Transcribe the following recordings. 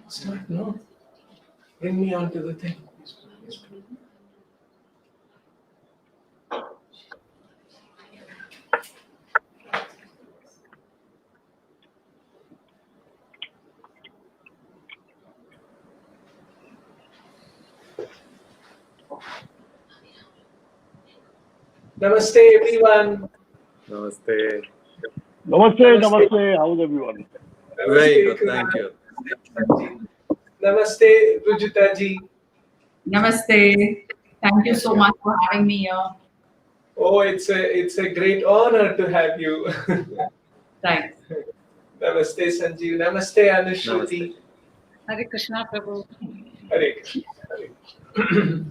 Start, no? Bring me onto the thing. Namaste, everyone. Namaste. Namaste. How's everyone? Very good, thank you. Namaste, Rujita ji. Namaste. Thank you so much for having me here. Oh, it's a great honor to have you. Thanks. Namaste, Sanjeev. Namaste, Anushruti. Hare Krishna, Prabhu. Hare Krishna. Hare Krishna.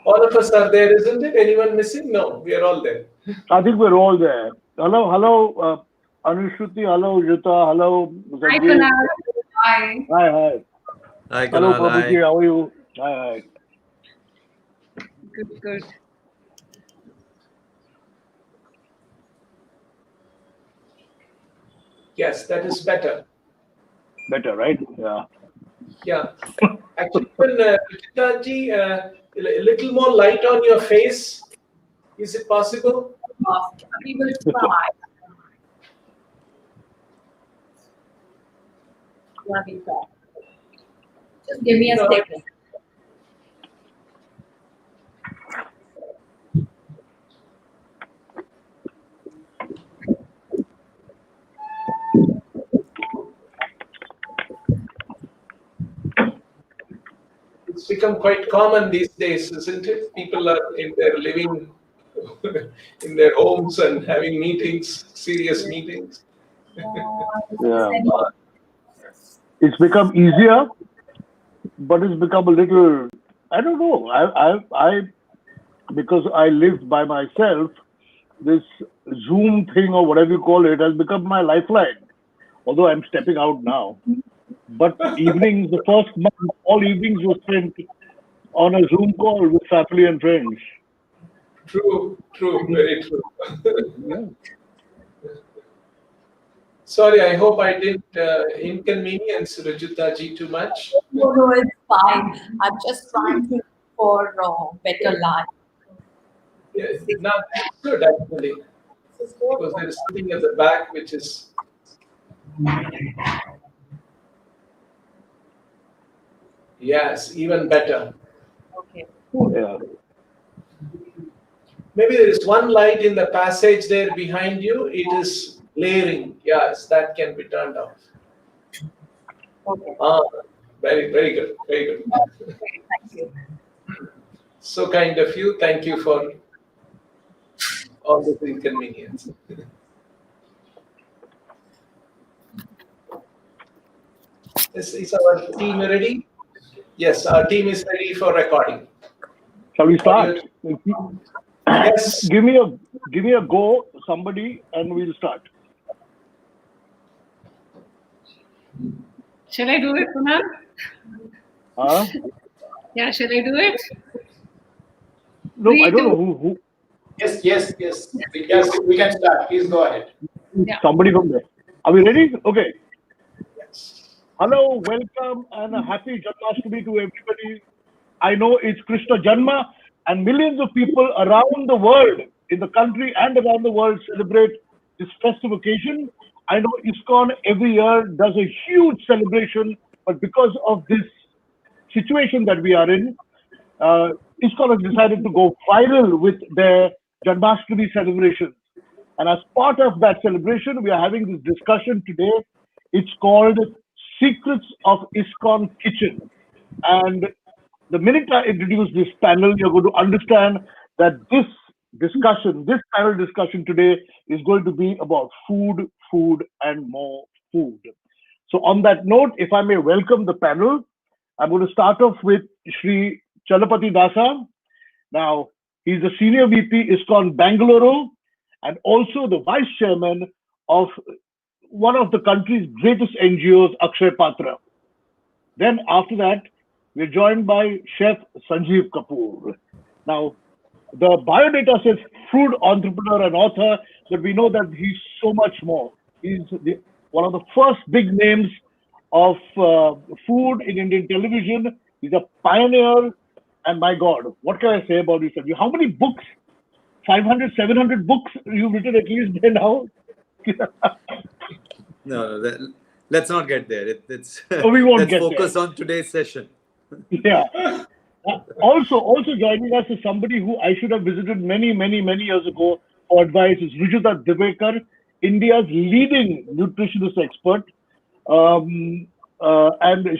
All of us are there, isn't it? Anyone missing? No, we are all there. I think we're all there. Hello, Anushruti. Hello, Yuta. Hello, Hi, Sanjeev. Kunal. Hi. Hi. Hi, Hello, Kunal. Hi. Prabhuji. How are you? Hi. Good. Yes, that is better. Better, right? Yeah. Yeah. Actually, Rujita ji, a little more light on your face. Is it possible? We will try. Let me try. Just give me a second. It's become quite common these days, isn't it? People are living in their homes and having meetings, serious meetings. Yeah. It's become easier, but it's become a little, I don't know. I because I live by myself, this Zoom thing or whatever you call it has become my lifeline. Although I'm stepping out now. But evenings, the first month, all evenings were spent on a Zoom call with family and friends. True, very true. Yeah. Sorry, I hope I didn't inconvenience Rujita ji too much. No, it's fine. I'm just trying to look for better light. Yeah, no, that's good actually. Because there is something at the back which is. Yes, even better. Okay. Yeah. Maybe there is one light in the passage there behind you. It is glaring. Yes, that can be turned off. Okay. Very good. Very good. Thank you. So kind of you. Thank you for all this inconvenience. Is our team ready? Yes, our team is ready for recording. Shall we start? Yes. Give me a go, somebody, and we'll start. Shall I do it, Kunal? Huh? Yeah, shall I do it? No, I don't know who. Yes. We can start. Please go ahead. Yeah. Somebody from there. Are we ready? Okay. Yes. Hello, welcome, and a happy Janmashtami to everybody. I know it's Krishna Janma, and millions of people around the world, in the country and around the world, celebrate this festive occasion. I know ISKCON every year does a huge celebration, but because of this situation that we are in, ISKCON has decided to go viral with their Janmashtami celebrations. And as part of that celebration, we are having this discussion today. It's called Secrets of ISKCON Kitchen. And the minute I introduce this panel, you're going to understand that this panel discussion today is going to be about food, and more food. So on that note, if I may welcome the panel, I'm going to start off with Shri Chalapati Dasa. Now, he's the Senior VP ISKCON Bangalore and also the Vice Chairman of one of the country's greatest NGOs, Akshay Patra. Then after that, we're joined by Chef Sanjeev Kapoor. Now, the biodata says food entrepreneur and author, but we know that he's so much more. He's one of the first big names of food in Indian television. He's a pioneer. And my God, what can I say about this? How many books? 500, 700 books you've written at least by now? No, let's not get there. It's No, we won't let's get focus there. on today's session. Yeah. Also joining us is somebody who I should have visited many years ago for advice is Rujuta Divekar, India's leading nutritionist expert. And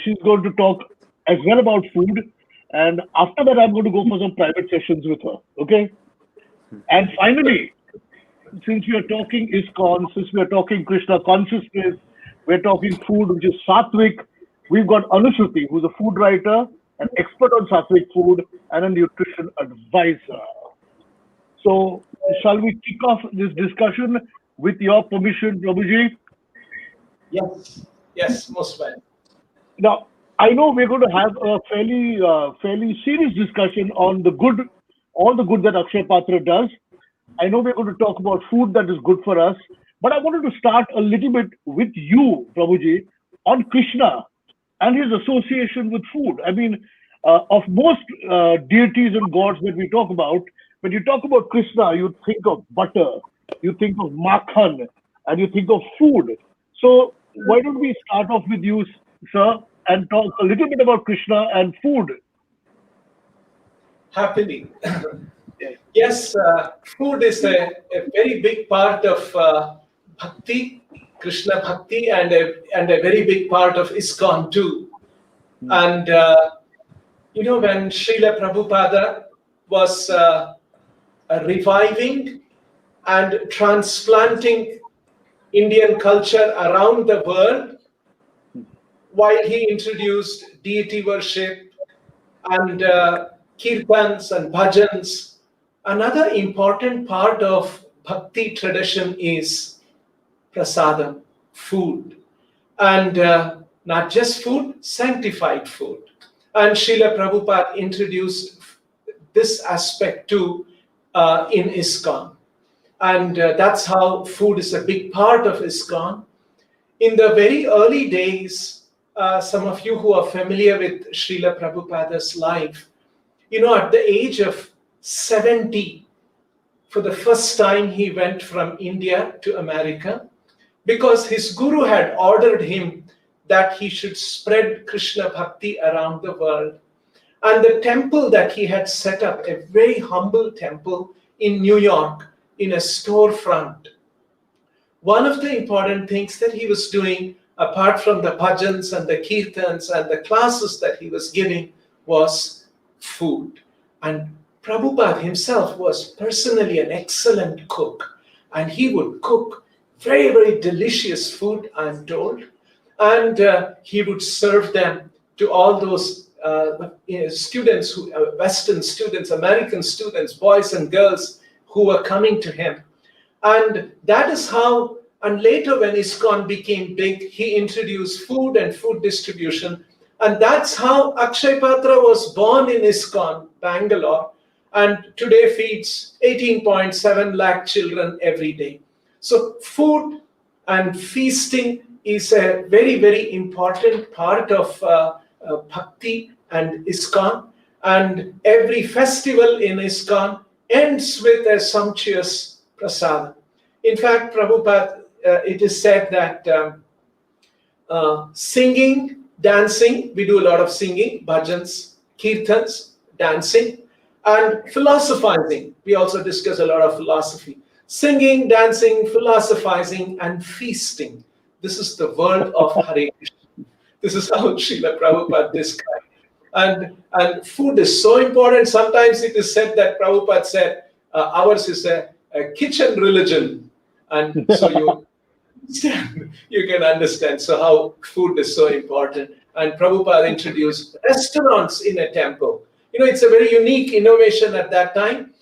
she's going to talk as well about food. And after that, I'm going to go for some private sessions with her. Okay. And finally, since we are talking ISKCON, since we are talking Krishna consciousness, we're talking food, which is Sattvic. We've got Anushruti, who's a food writer, an expert on Sattvic food, and a nutrition advisor. So, shall we kick off this discussion with your permission, Prabhuji? Yes, most well. Now, I know we're going to have a fairly serious discussion on all the good that Akshay Patra does. I know we're going to talk about food that is good for us, but I wanted to start a little bit with you, Prabhuji, on Krishna and his association with food. I mean, of most deities and gods that we talk about, when you talk about Krishna, you think of butter, you think of makhan, and you think of food. So why don't we start off with you, sir, and talk a little bit about Krishna and food? Happily. Yes, food is a very big part of bhakti, Krishna bhakti, and a very big part of ISKCON too. And when Srila Prabhupada was reviving and transplanting Indian culture around the world, while he introduced deity worship and kirtans and bhajans, another important part of bhakti tradition is prasadam, food. And not just food, sanctified food. And Srila Prabhupada introduced this aspect too in ISKCON. And that's how food is a big part of ISKCON. In the very early days, some of you who are familiar with Srila Prabhupada's life, at the age of 70, for the first time he went from India to America because his guru had ordered him that he should spread Krishna bhakti around the world. And the temple that he had set up, a very humble temple in New York, in a storefront. One of the important things that he was doing, apart from the bhajans and the kirtans and the classes that he was giving, was food. And Prabhupada himself was personally an excellent cook. And he would cook very, very delicious food, I'm told. And he would serve them to all those students, Western students, American students, boys and girls who were coming to him. And that is how, and later when ISKCON became big, he introduced food and food distribution. And that's how Akshay Patra was born in ISKCON, Bangalore, and today feeds 18.7 lakh children every day. So food and feasting is a very, very important part of bhakti and ISKCON. And every festival in ISKCON ends with a sumptuous prasadam. In fact, Prabhupada, it is said that singing, dancing, we do a lot of singing, bhajans, kirtans, dancing, and philosophizing. We also discuss a lot of philosophy. Singing, dancing, philosophizing, and feasting. This is the world of Hare Krishna. This is how Srila Prabhupada described. And food is so important. Sometimes it is said that Prabhupada said, ours is a kitchen religion. And so you can understand how food is so important. And Prabhupada introduced restaurants in a temple. It's a very unique innovation at that time.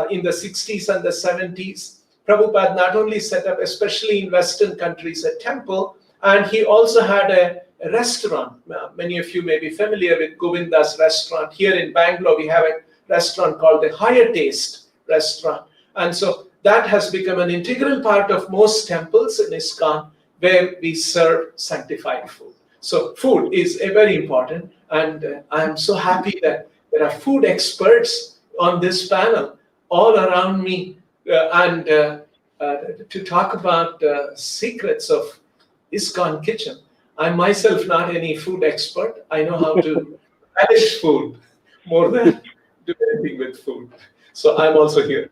In the 60s and the 70s, Prabhupada not only set up, especially in Western countries, a temple, and he also had a restaurant. Many of you may be familiar with Govinda's restaurant. Here in Bangalore, we have a restaurant called the Higher Taste restaurant. And so that has become an integral part of most temples in ISKCON, where we serve sanctified food. So food is a very important, and I am so happy that there are food experts on this panel all around me, and to talk about secrets of ISKCON kitchen. I'm myself not any food expert. I know how to manage food more than do anything with food. So I'm also here.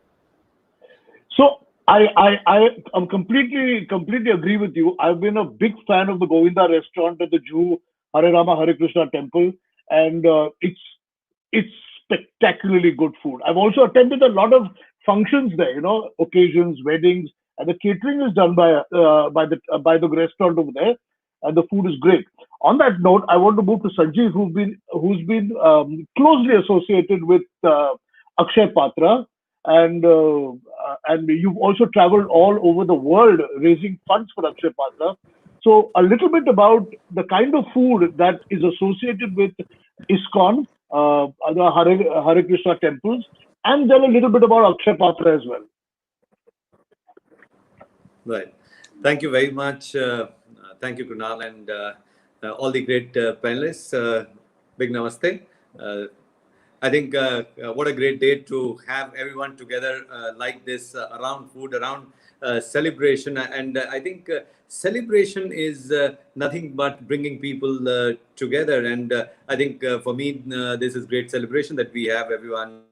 So I completely agree with you. I've been a big fan of the Govinda restaurant at the Jew Hare Rama Hare Krishna temple, and it's spectacularly good food. I've also attended a lot of functions there, occasions, weddings, and the catering is done by the restaurant over there, and the food is great. On that note, I want to move to Sanjeev, who's been closely associated with Akshay Patra, and you've also traveled all over the world raising funds for Akshay Patra. So a little bit about the kind of food that is associated with ISKCON, the Hare Krishna temples, and then a little bit about Akshay Patra as well. Right. Thank you very much. Thank you, Kunal, and all the great panelists. Big namaste. I think what a great day to have everyone together like this around food, around celebration. And I think celebration is nothing but bringing people together. And I think for me, this is great celebration that we have everyone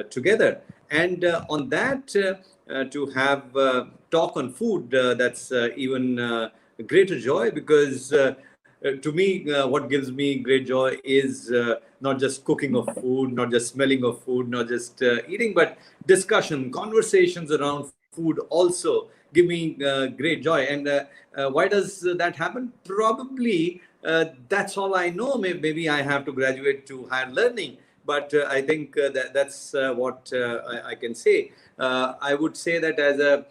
together. And on that, to have talk on food, that's even greater joy, because to me, what gives me great joy is not just cooking of food, not just smelling of food, not just eating, but discussion, conversations around food also give me great joy. And why does that happen? Probably that's all I know. Maybe I have to graduate to higher learning, but I think that's what I can say. I would say that as a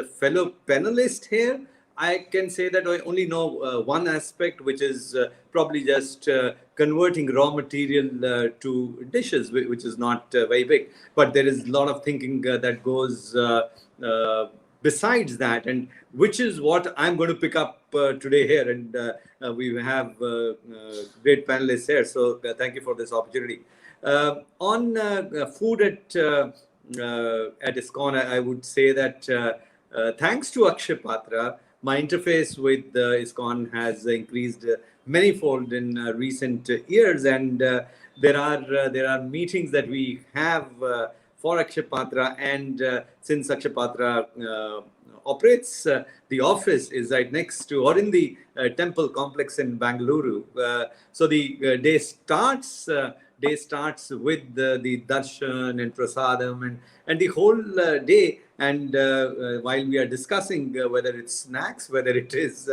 fellow panelist here, I can say that I only know one aspect, which is probably just converting raw material to dishes, which is not very big. But there is a lot of thinking that goes besides that, and which is what I'm going to pick up today here. And we have great panelists here. So thank you for this opportunity. On food at ISKCON, I would say that thanks to Akshay Patra, my interface with ISKCON has increased manyfold in recent years, and there are meetings that we have for Akshay Patra, and since Akshay Patra operates, the office is right next to or in the temple complex in Bangalore. So the day starts with the darshan and prasadam and the whole day. And while we are discussing whether it's snacks, whether it is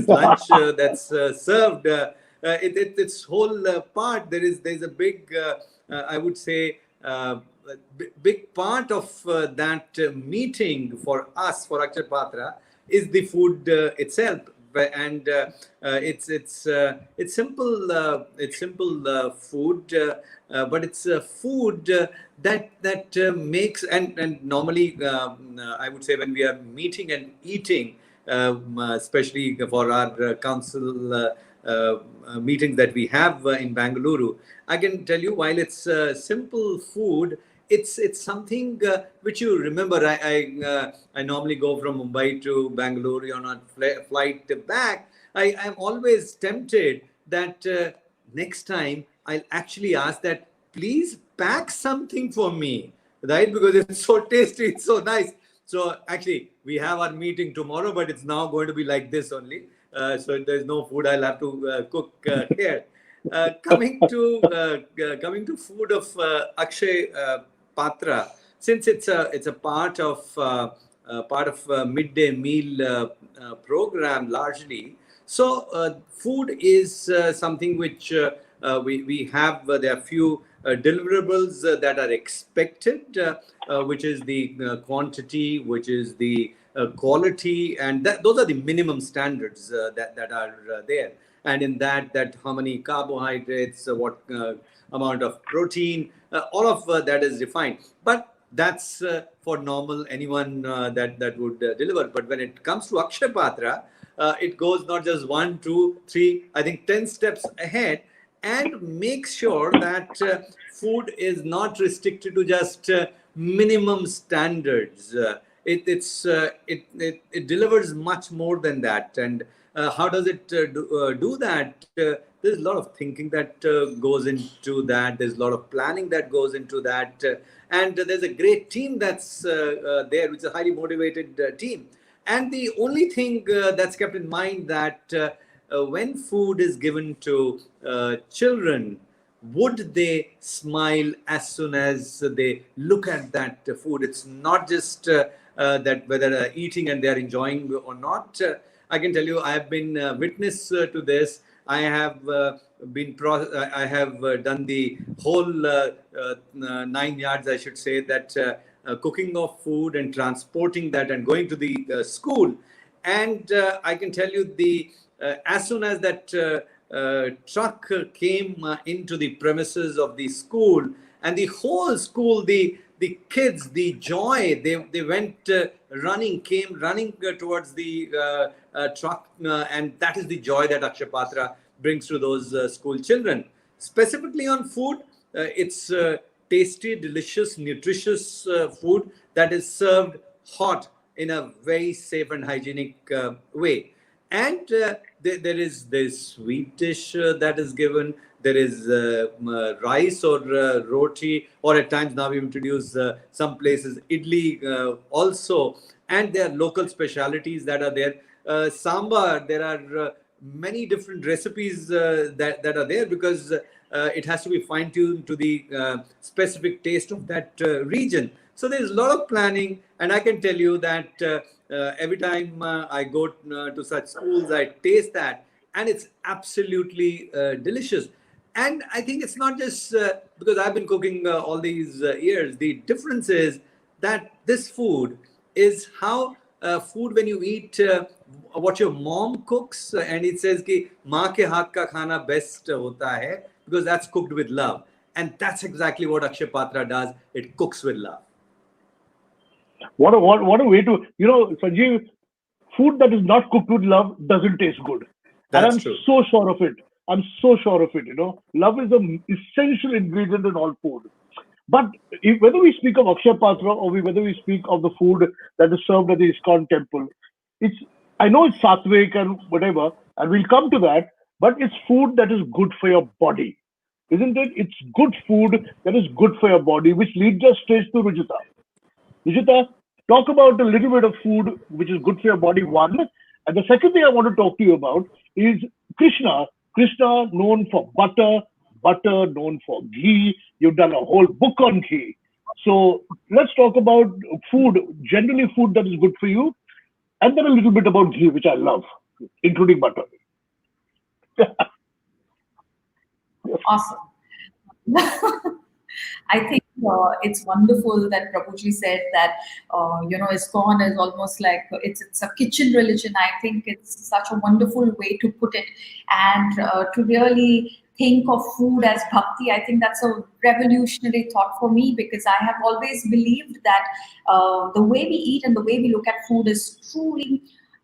lunch that's served, its whole part, there's a big, I would say, big part of that meeting for us, for Akshay Patra, is the food itself. And it's simple food, but it's food that makes, and normally I would say when we are meeting and eating, especially for our council meetings that we have in Bangalore, I can tell you, while it's simple food, it's something which you remember. I normally go from Mumbai to Bangalore on a flight back. I'm always tempted that next time I'll actually ask that, please pack something for me, right? Because it's so tasty, it's so nice. So actually, we have our meeting tomorrow, but it's now going to be like this only. So there's no food I'll have to cook here. Coming to food of Akshay Patra, since it's a part of midday meal program largely. So food is something which we have. There are few deliverables that are expected, which is the quantity, which is the quality, and those are the minimum standards that are there. And in that how many carbohydrates, what amount of protein, all of that is defined. But that's for normal anyone that would deliver. But when it comes to Akshay Patra, it goes not just 1, 2, 3, I think 10 steps ahead, and makes sure that food is not restricted to just minimum standards. It delivers much more than that. And how does it do that? There's a lot of thinking that goes into that. There's a lot of planning that goes into that. And there's a great team that's there, which is a highly motivated team. And the only thing that's kept in mind that when food is given to children, would they smile as soon as they look at that food? It's not just that whether they're eating and they're enjoying or not. I can tell you, I have been witness to this. I have I have done the whole 9 yards, I should say, that cooking of food and transporting that and going to the school. And I can tell you, as soon as that truck came into the premises of the school, and the whole school, the kids, the joy, they went came running towards the truck, and that is the joy that Akshaya Patra brings to those school children. Specifically on food, it's tasty, delicious, nutritious food that is served hot in a very safe and hygienic way. And there's sweet dish that is given. There is rice or roti, or at times now we introduce some places idli also, and there are local specialities that are there. Sambar, there are many different recipes that are there, because it has to be fine-tuned to the specific taste of that region. So there's a lot of planning, and I can tell you that every time I go to such schools, I taste that, and it's absolutely delicious. And I think it's not just because I've been cooking all these years. The difference is that this food is how food, when you eat what your mom cooks, and it says ki maa ke haath ka khana best hota hai, because that's cooked with love. And that's exactly what Akshaya Patra does. It cooks with love. What a way to, Sanjeev, food that is not cooked with love doesn't taste good. That's and I'm true. so sure of it. I'm so sure of it. Love is an essential ingredient in all food. But whether we speak of Akshaya Patra or whether we speak of the food that is served at the ISKCON temple, I know it's sattvic and whatever, and we'll come to that, but it's food that is good for your body. Isn't it? It's good food that is good for your body, which leads us straight to Rujita. Rujita, talk about a little bit of food which is good for your body, one. And the second thing I want to talk to you about is Krishna. Krishna, known for butter, known for ghee. You've done a whole book on ghee. So let's talk about food, generally food that is good for you, and then a little bit about ghee, which I love, including butter. Awesome. I think it's wonderful that Prabhuji said that ISKCON is almost like it's a kitchen religion. I think it's such a wonderful way to put it, and to really think of food as bhakti. I think that's a revolutionary thought for me, because I have always believed that the way we eat and the way we look at food is truly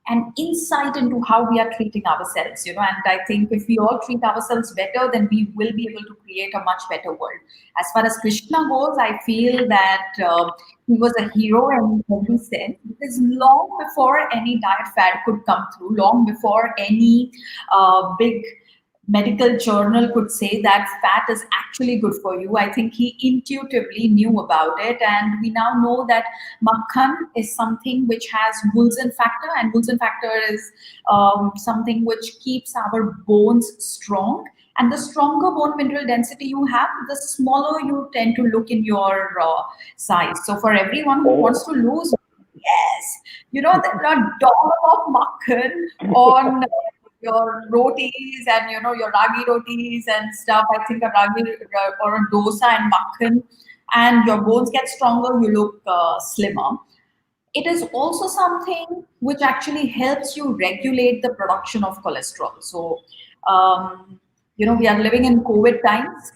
an insight into how we are treating ourselves, and I think if we all treat ourselves better, then we will be able to create a much better world. As far as Krishna goes, I feel that he was a hero in every sense, because long before any diet fad could come through, long before any big medical journal could say that fat is actually good for you, I think he intuitively knew about it. And we now know that makhan is something which has Wilson factor, and Wilson factor is something which keeps our bones strong. And the stronger bone mineral density you have, the smaller you tend to look in your size. So for everyone who wants to lose, yes, there are a dollop of makhan on your rotis and your ragi rotis and stuff. I think a ragi or a dosa and makhan, and your bones get stronger, you look slimmer. It is also something which actually helps you regulate the production of cholesterol. So we are living in COVID times.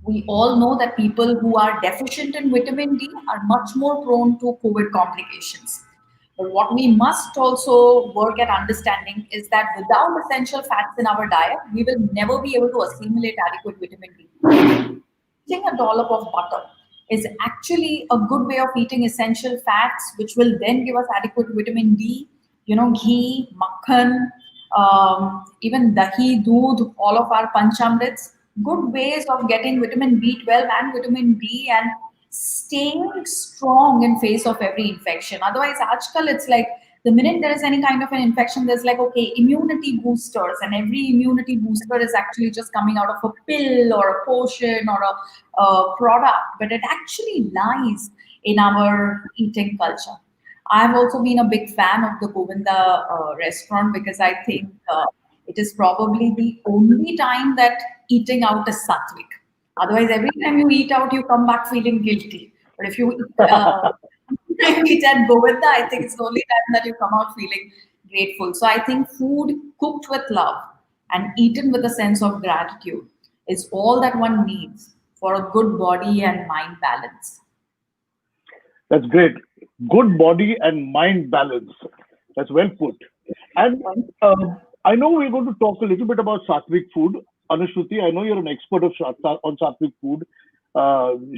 We all know that people who are deficient in vitamin D are much more prone to COVID complications. But what we must also work at understanding is that without essential fats in our diet, we will never be able to assimilate adequate vitamin D. Eating a dollop of butter is actually a good way of eating essential fats, which will then give us adequate vitamin D. Ghee, makhan, even dahi, doodh, all of our panchamrits, good ways of getting vitamin B12 and vitamin D and staying strong in face of every infection. Otherwise, આજકાલ it's like the minute there is any kind of an infection, there's like, okay, immunity boosters, and every immunity booster is actually just coming out of a pill or a potion or a product, but it actually lies in our eating culture. I've also been a big fan of the Govinda restaurant because I think it is probably the only time that eating out is sattvic. Otherwise, every time you eat out, you come back feeling guilty. But if you eat at Govinda, I think it's the only time that you come out feeling grateful. So I think food cooked with love and eaten with a sense of gratitude is all that one needs for a good body and mind balance. That's great. Good body and mind balance. That's well put. And I know we're going to talk a little bit about sattvic food. Anushruti, I know you're an expert on sattvic food.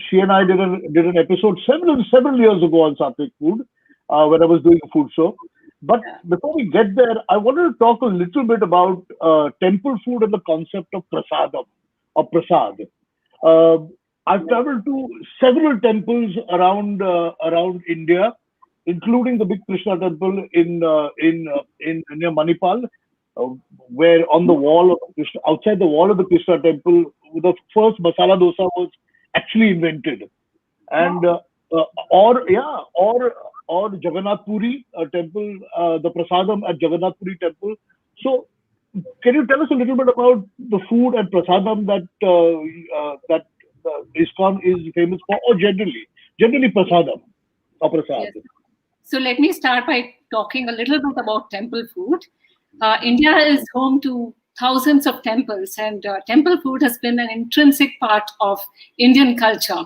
She and I did an episode several years ago on sattvic food when I was doing a food show. But before we get there, I wanted to talk a little bit about temple food and the concept of prasadam or prasad. I've traveled to several temples around India, including the big Krishna temple in near Manipal, where on the wall of Krishna, outside the wall of the Krishna temple, the first masala dosa was actually invented, and or Jagannath Puri temple, the prasadam at Jagannath Puri temple. So, can you tell us a little bit about the food and prasadam that ISKCON is famous for, or generally prasadam or prasad? Yes. So let me start by talking a little bit about temple food. India is home to thousands of temples, and temple food has been an intrinsic part of Indian culture.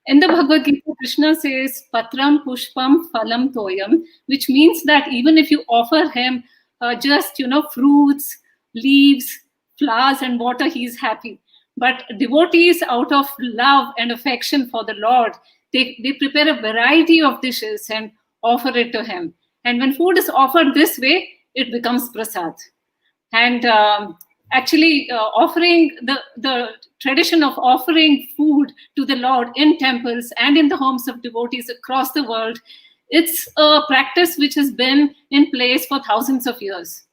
In the Bhagavad Gita, Krishna says, Patram Pushpam Phalam Toyam, which means that even if you offer him just, fruits, leaves, flowers, and water, he is happy. But devotees, out of love and affection for the Lord, they prepare a variety of dishes and offer it to him. And when food is offered this way, it becomes prasad. And actually offering the tradition of offering food to the Lord in temples and in the homes of devotees across the world, it's a practice which has been in place for thousands of years.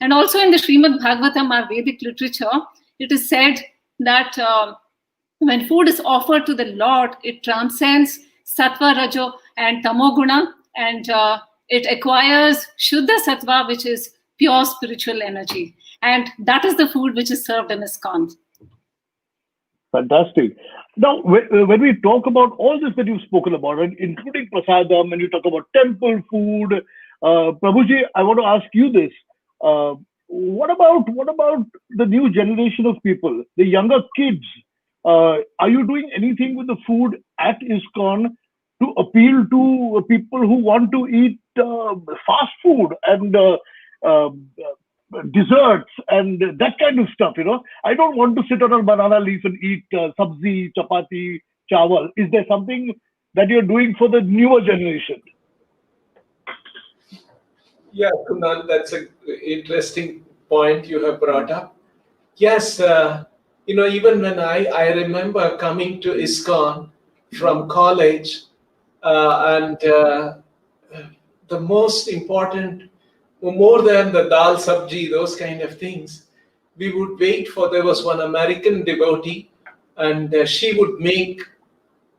And also in the Srimad Bhagavatam, our Vedic literature, it is said that when food is offered to the Lord, it transcends sattva, rajo, and tamoguna, and it acquires shuddha sattva, which is pure spiritual energy. And that is the food which is served in ISKCON. Fantastic. Now, when we talk about all this that you've spoken about, and including prasadam, and you talk about temple food, Prabhuji, I want to ask you this. What about the new generation of people, the younger kids? Are you doing anything with the food at ISKCON to appeal to people who want to eat fast food and desserts and that kind of stuff? I don't want to sit on a banana leaf and eat sabzi, chapati, chawal. Is there something that you're doing for the newer generation? Yeah, Kunal, that's an interesting point you have brought up. Yes, even when I remember coming to ISKCON from college, and the most important, more than the dal sabji, those kind of things, we would wait for, there was one American devotee, and she would make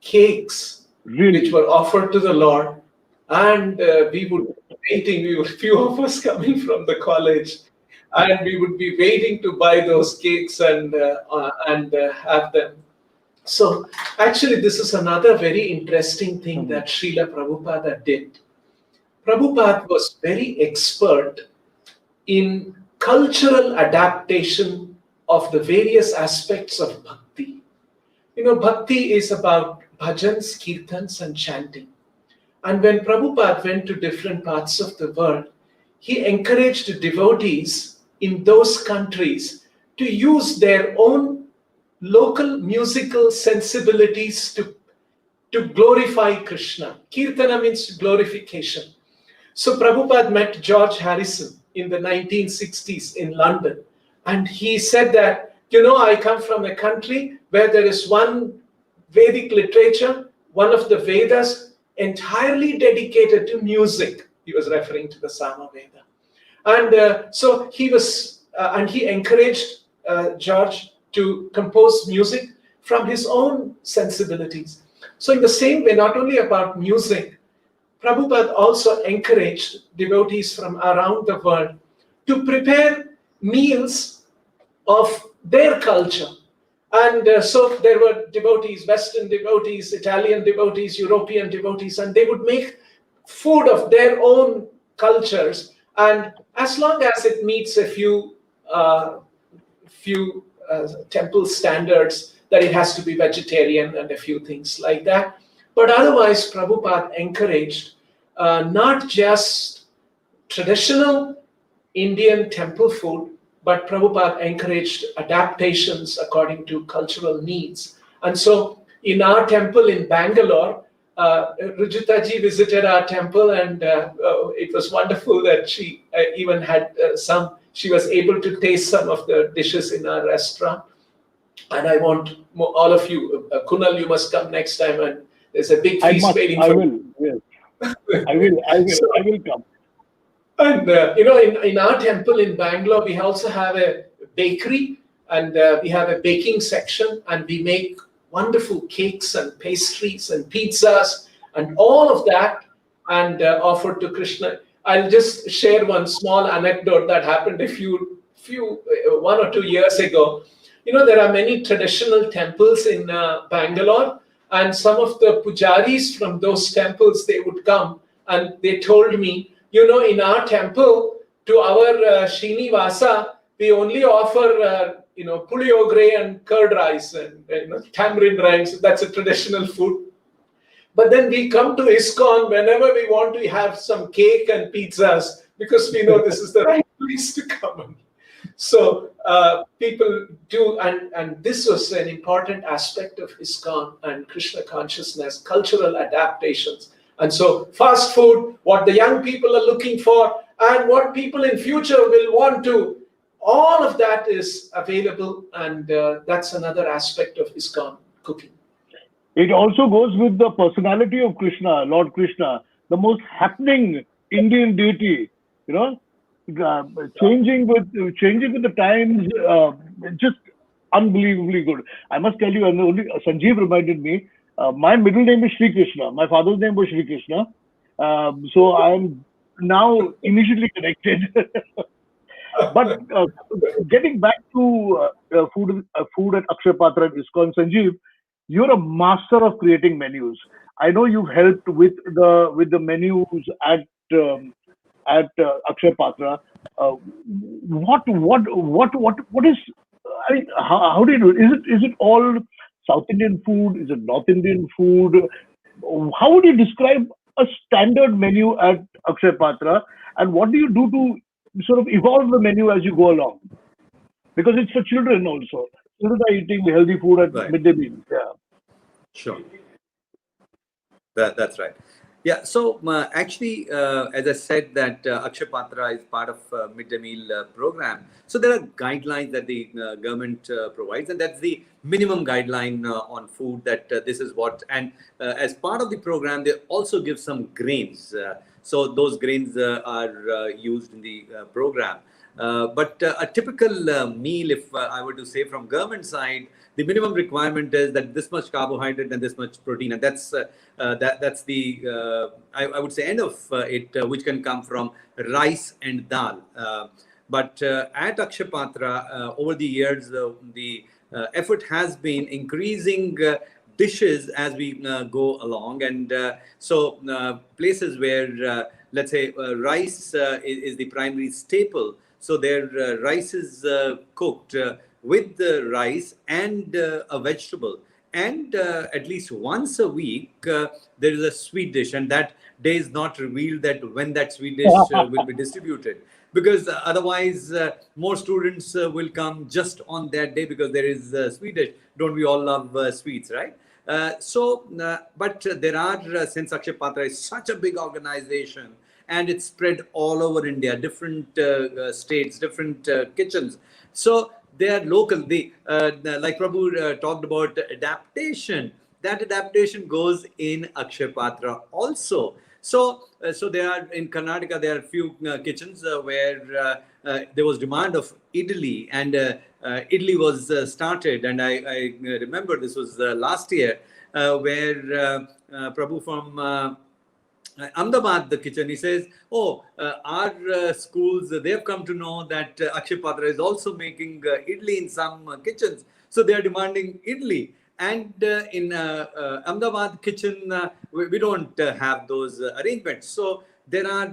cakes which were offered to the Lord, and we would be waiting. We were few of us coming from the college, and we would be waiting to buy those cakes and have them. So actually, this is another very interesting thing that Srila Prabhupada did. Prabhupada was very expert in cultural adaptation of the various aspects of bhakti. Bhakti is about bhajans, kirtans, and chanting. And when Prabhupada went to different parts of the world, he encouraged devotees in those countries to use their own local musical sensibilities to glorify Krishna. Kirtana means glorification. So Prabhupada met George Harrison in the 1960s in London. And he said that, I come from a country where there is one Vedic literature, one of the Vedas, entirely dedicated to music. He was referring to the Sama Veda. And so he was, and he encouraged George to compose music from his own sensibilities. So in the same way, not only about music, Prabhupada also encouraged devotees from around the world to prepare meals of their culture. And so there were devotees, Western devotees, Italian devotees, European devotees, and they would make food of their own cultures. And as long as it meets a few temple standards, that it has to be vegetarian and a few things like that. But otherwise, Prabhupada encouraged not just traditional Indian temple food, but Prabhupada encouraged adaptations according to cultural needs. And so in our temple in Bangalore, Rujitaji visited our temple, and it was wonderful that she even had she was able to taste some of the dishes in our restaurant. And I want all of you, Kunal, you must come next time, and there's a big feast waiting for you. I will come. And in our temple in Bangalore, we also have a bakery, and we have a baking section, and we make wonderful cakes and pastries and pizzas and all of that, and offer to Krishna. I'll just share one small anecdote that happened a few 1 or 2 years ago. There are many traditional temples in Bangalore, and some of the pujaris from those temples, they would come and they told me, in our temple, to our Srinivasa, we only offer, puliogre and curd rice and tamarind rice. That's a traditional food. But then we come to ISKCON whenever we want to have some cake and pizzas, because we know this is the right place to come. So people do, and this was an important aspect of ISKCON and Krishna consciousness, cultural adaptations. And so fast food, what the young people are looking for, and what people in future will want to, all of that is available, and that's another aspect of ISKCON cooking. It also goes with the personality of Krishna, Lord Krishna, the most happening Indian deity, changing with the times, just unbelievably good. I must tell you, and only Sanjeev reminded me, my middle name is Sri Krishna. My father's name was Sri Krishna. So I'm now immediately connected. But getting back to food at Akshay Patra and ISKCON, Sanjeev, you're a master of creating menus. I know you've helped with the menus at Akshay Patra. What is? I mean, how do you do it? Is it all South Indian food? Is it North Indian food? How would you describe a standard menu at Akshay Patra? And what do you do to sort of evolve the menu as you go along? Because it's for children also. Children are eating healthy food at midday meals. Yeah. Sure. That's right. Yeah. So actually, as I said, that Akshay Patra is part of midday meal program. So there are guidelines that the government provides, and that's the minimum guideline on food. That this is what, and as part of the program, they also give some grains. So those grains are used in the program. But a typical meal, if I were to say from government side, the minimum requirement is that this much carbohydrate and this much protein, and that's the I would say end of it, which can come from rice and dal. But at Akshay Patra, over the years, the effort has been increasing dishes as we go along, and so places where let's say rice is the primary staple. So their rice is cooked with the rice and a vegetable, and at least once a week there is a sweet dish, and that day is not revealed that when that sweet dish will be distributed, because otherwise more students will come just on that day because there is sweet dish. Don't we all love sweets, right? But there are, since Akshay Patra is such a big organization and it's spread all over India, different states, different kitchens. So they are local. Like Prabhu talked about adaptation. That adaptation goes in Akshay Patra also. So there are in Karnataka, there are a few kitchens where there was demand of idli, and idli was started. And I remember this was last year, where Prabhu from Ahmedabad, the kitchen, he says, "Oh, our schools, they have come to know that Akshay Patra is also making idli in some kitchens. So they are demanding idli. And in Ahmedabad kitchen, we don't have those arrangements. So there are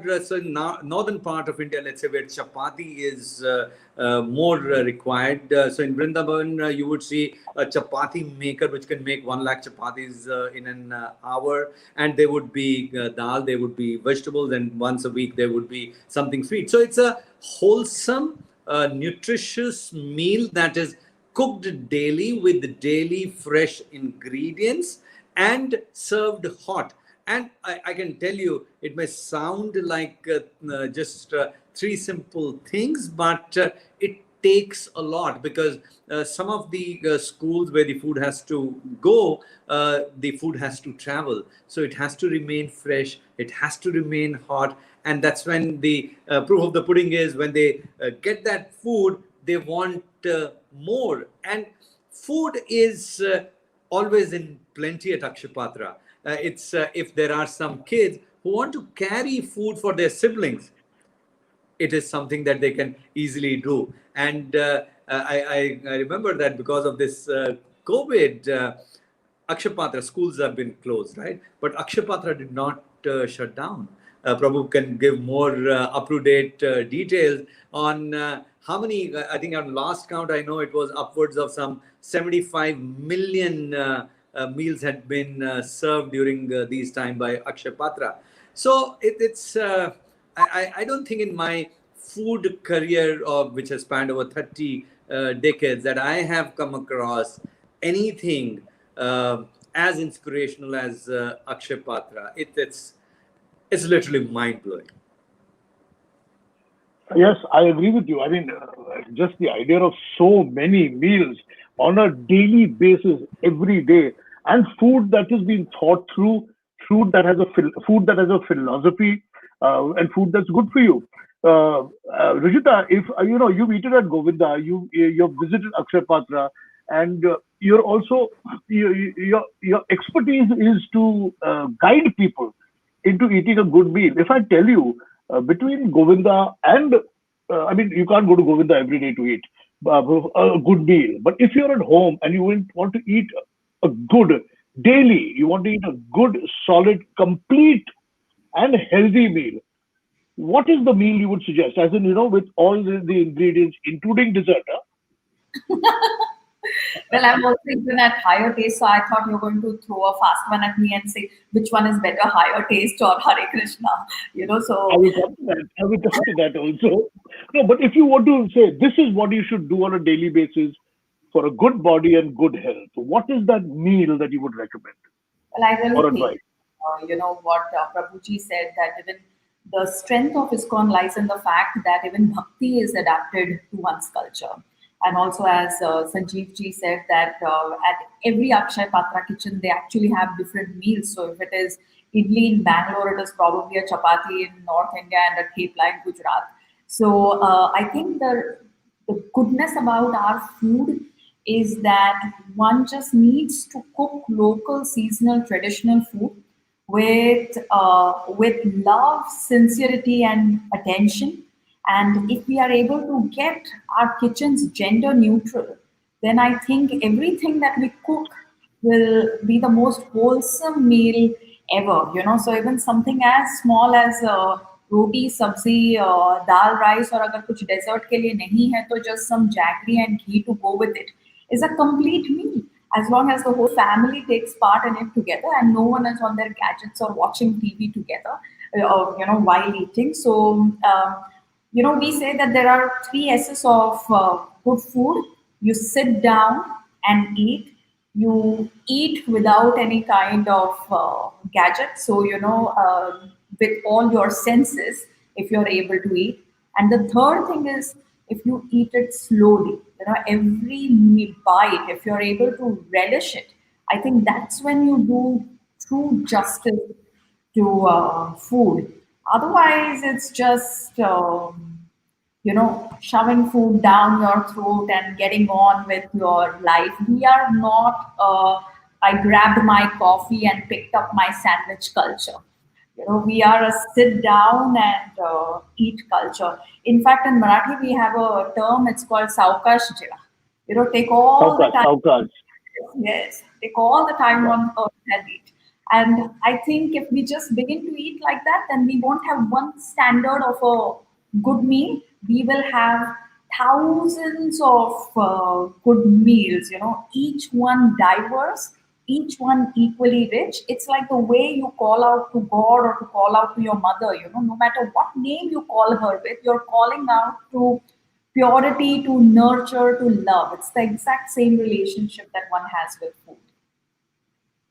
northern part of India, let's say, where chapati is more required. So in Vrindavan, you would see a chapati maker which can make 1 lakh chapatis in an hour, and there would be dal, there would be vegetables, and once a week there would be something sweet. So it's a wholesome, nutritious meal that is cooked daily with daily fresh ingredients and served hot. And I can tell you, it may sound like just 3 simple things, but it takes a lot, because some of the schools where the food has to go, the food has to travel. So it has to remain fresh, it has to remain hot. And that's when the proof of the pudding is, when they get that food, they want more. And food is always in plenty at Akshay Patra. It's if there are some kids who want to carry food for their siblings, it is something that they can easily do. And I remember that because of this COVID, Akshay Patra schools have been closed, right? But Akshay Patra did not shut down. Prabhu can give more up-to-date details on how many. I think on last count, I know it was upwards of some 75 million meals had been served during these time by Akshay Patra. So I don't think in my food career, which has spanned over 30 decades, that I have come across anything as inspirational as Akshay Patra. It's literally mind-blowing. Yes, I agree with you. I mean, just the idea of so many meals on a daily basis, every day, and food that is being thought through, food that has a philosophy, and food that's good for you. Rajita, if you've eaten at Govinda, you've visited Akshay Patra, and you're also your expertise is to guide people into eating a good meal. If I tell you, between Govinda and I mean, you can't go to Govinda every day to eat a good meal. But if you're at home and you want to eat a good daily, you want to eat a good, solid, complete, and healthy meal, what is the meal you would suggest? As in, with all the ingredients, including dessert. Well, I'm also even at higher taste, so I thought you were going to throw a fast one at me and say which one is better, higher taste or Hare Krishna. So I will come to that. I will come to that also. No, but if you want to say this is what you should do on a daily basis for a good body and good health, what is that meal that you would recommend? well, I really Or think, advice? what Prabhuji said, that even the strength of ISKCON lies in the fact that even bhakti is adapted to one's culture. And also, as Sanjeev ji said, that at every Akshay Patra kitchen, they actually have different meals. So if it is idli in Bangalore, it is probably a chapati in North India and a thepla in Gujarat. So I think the goodness about our food is that one just needs to cook local, seasonal, traditional food with love, sincerity, and attention. And if we are able to get our kitchens gender neutral, then I think everything that we cook will be the most wholesome meal ever. So even something as small as roti, sabzi, dal, rice, or agar kuch dessert ke liye nahi hai, to just some jaggery and ghee to go with it is a complete meal. as long as the whole family takes part in it together and no one is on their gadgets or watching TV together, while eating. So, we say that there are three S's of good food. You sit down and eat. You eat without any kind of gadget. So, with all your senses, if you're able to eat. And the third thing is if you eat it slowly, every bite, if you're able to relish it, I think that's when you do true justice to food. Otherwise, it's just shoving food down your throat and getting on with your life. We are not, I grabbed my coffee and picked up my sandwich culture. We are a sit down and eat culture. In fact, in Marathi, we have a term, it's called Saukash Jira. Take all the time. Saukash. Yes, take all the time on earth and eat. And I think if we just begin to eat like that, then we won't have one standard of a good meal. We will have thousands of good meals, each one diverse, each one equally rich. It's like the way you call out to God or to call out to your mother, no matter what name you call her with, you're calling out to purity, to nurture, to love. It's the exact same relationship that one has with food.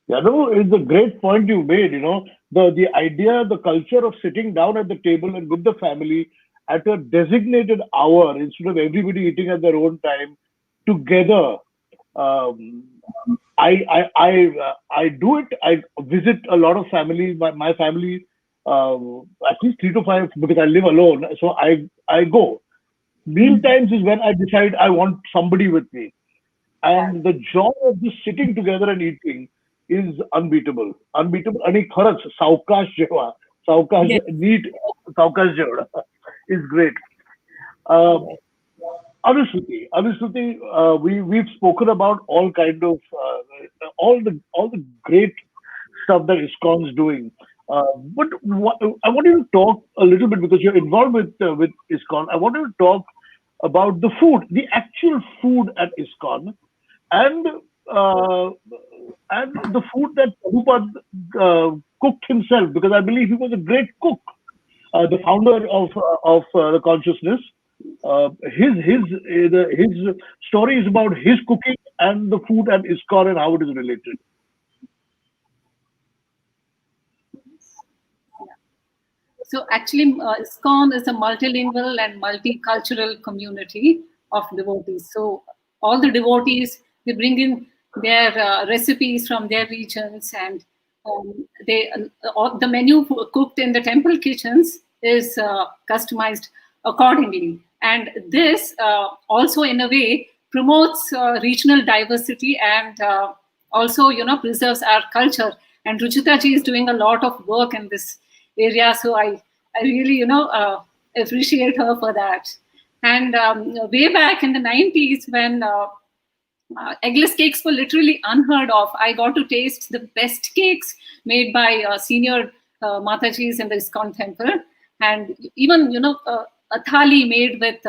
Yeah, no, it's a great point you made. The idea, the culture of sitting down at the table and with the family at a designated hour instead of everybody eating at their own time together. I do it. I visit a lot of families. My family, at least 3 to 5, because I live alone. So I go. Meal times is when I decide I want somebody with me, and the joy of just sitting together and eating is unbeatable. Unbeatable. आणि खरंच सावकाश जेवा, सावकाश NEET सावकाश जेवण is great. Anushruti, we've spoken about all kind of all the great stuff that ISKCON is doing. But I want you to talk a little bit, because you're involved with ISKCON. I want you to talk about the food, the actual food at ISKCON, and the food that Prabhupada cooked himself, because I believe he was a great cook, the founder of the consciousness. His story is about his cooking and the food at ISKCON and how it is related. So actually, ISKCON is a multilingual and multicultural community of devotees. So all the devotees, they bring in their recipes from their regions, and the menu cooked in the temple kitchens is customized accordingly. And this also, in a way, promotes regional diversity and also, preserves our culture. And Ruchita ji is doing a lot of work in this area, so I really, appreciate her for that. And way back in the 90s, when eggless cakes were literally unheard of, I got to taste the best cakes made by senior Matajis in the ISKCON temple. And even, a thali made with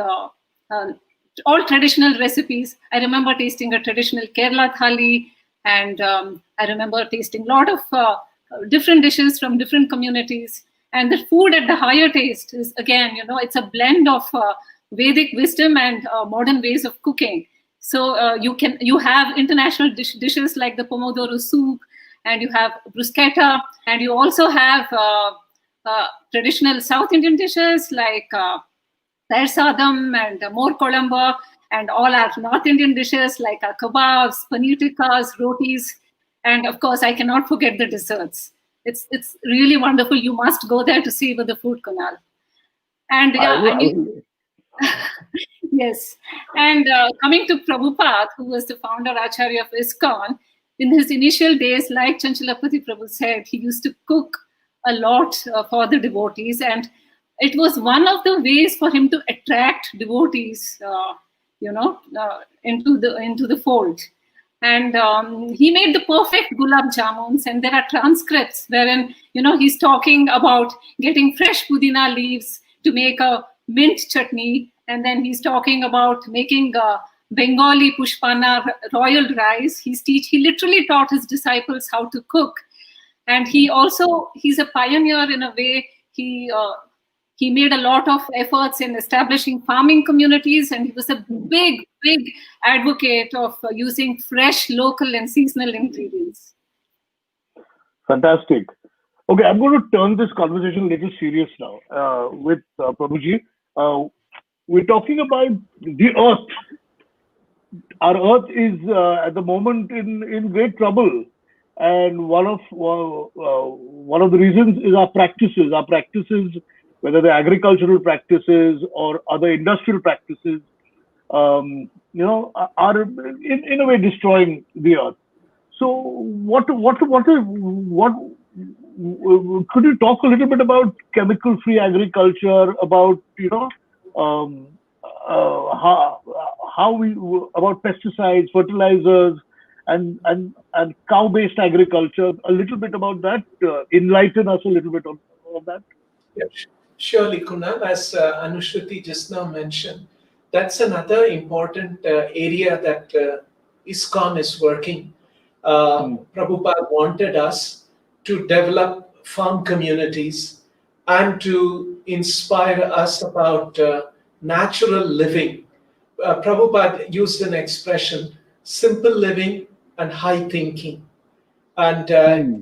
all traditional recipes. I remember tasting a traditional Kerala thali, and I remember tasting a lot of different dishes from different communities. And the food at the higher taste is, again, it's a blend of Vedic wisdom and modern ways of cooking. So you have international dishes like the pomodoro soup, and you have bruschetta, and you also have traditional South Indian dishes like Pair Sadam and More Kolamba, and all our North Indian dishes like kebabs, paneer tikkas, rotis, and of course I cannot forget the desserts. It's really wonderful. You must go there to see with the food, Kunal. And yes. And coming to Prabhupada, who was the founder Acharya of ISKCON, in his initial days, like Chanchalapati Prabhu said, he used to cook a lot for the devotees, and it was one of the ways for him to attract devotees, into the fold. And he made the perfect gulab jamuns, and there are transcripts wherein he's talking about getting fresh pudina leaves to make a mint chutney, and then he's talking about making Bengali Pushpana royal rice. He literally taught his disciples how to cook. And he's a pioneer in a way. He made a lot of efforts in establishing farming communities, and he was a big advocate of using fresh, local and seasonal ingredients. Fantastic. Okay, I'm going to turn this conversation a little serious now with Prabhuji. We're talking about the earth. Our earth is at the moment in great trouble, and one of the reasons is our practices. Our practices, whether they're agricultural practices or other industrial practices, are in a way destroying the earth. So, what could you talk a little bit about chemical-free agriculture? About how we about pesticides, fertilizers, and cow-based agriculture. A little bit about that. Enlighten us a little bit on that. Yeah, surely, Kunal, as Anushruti just now mentioned, that's another important area that ISKCON is working. Prabhupada wanted us to develop farm communities and to inspire us about natural living. Prabhupada used an expression, simple living and high thinking. And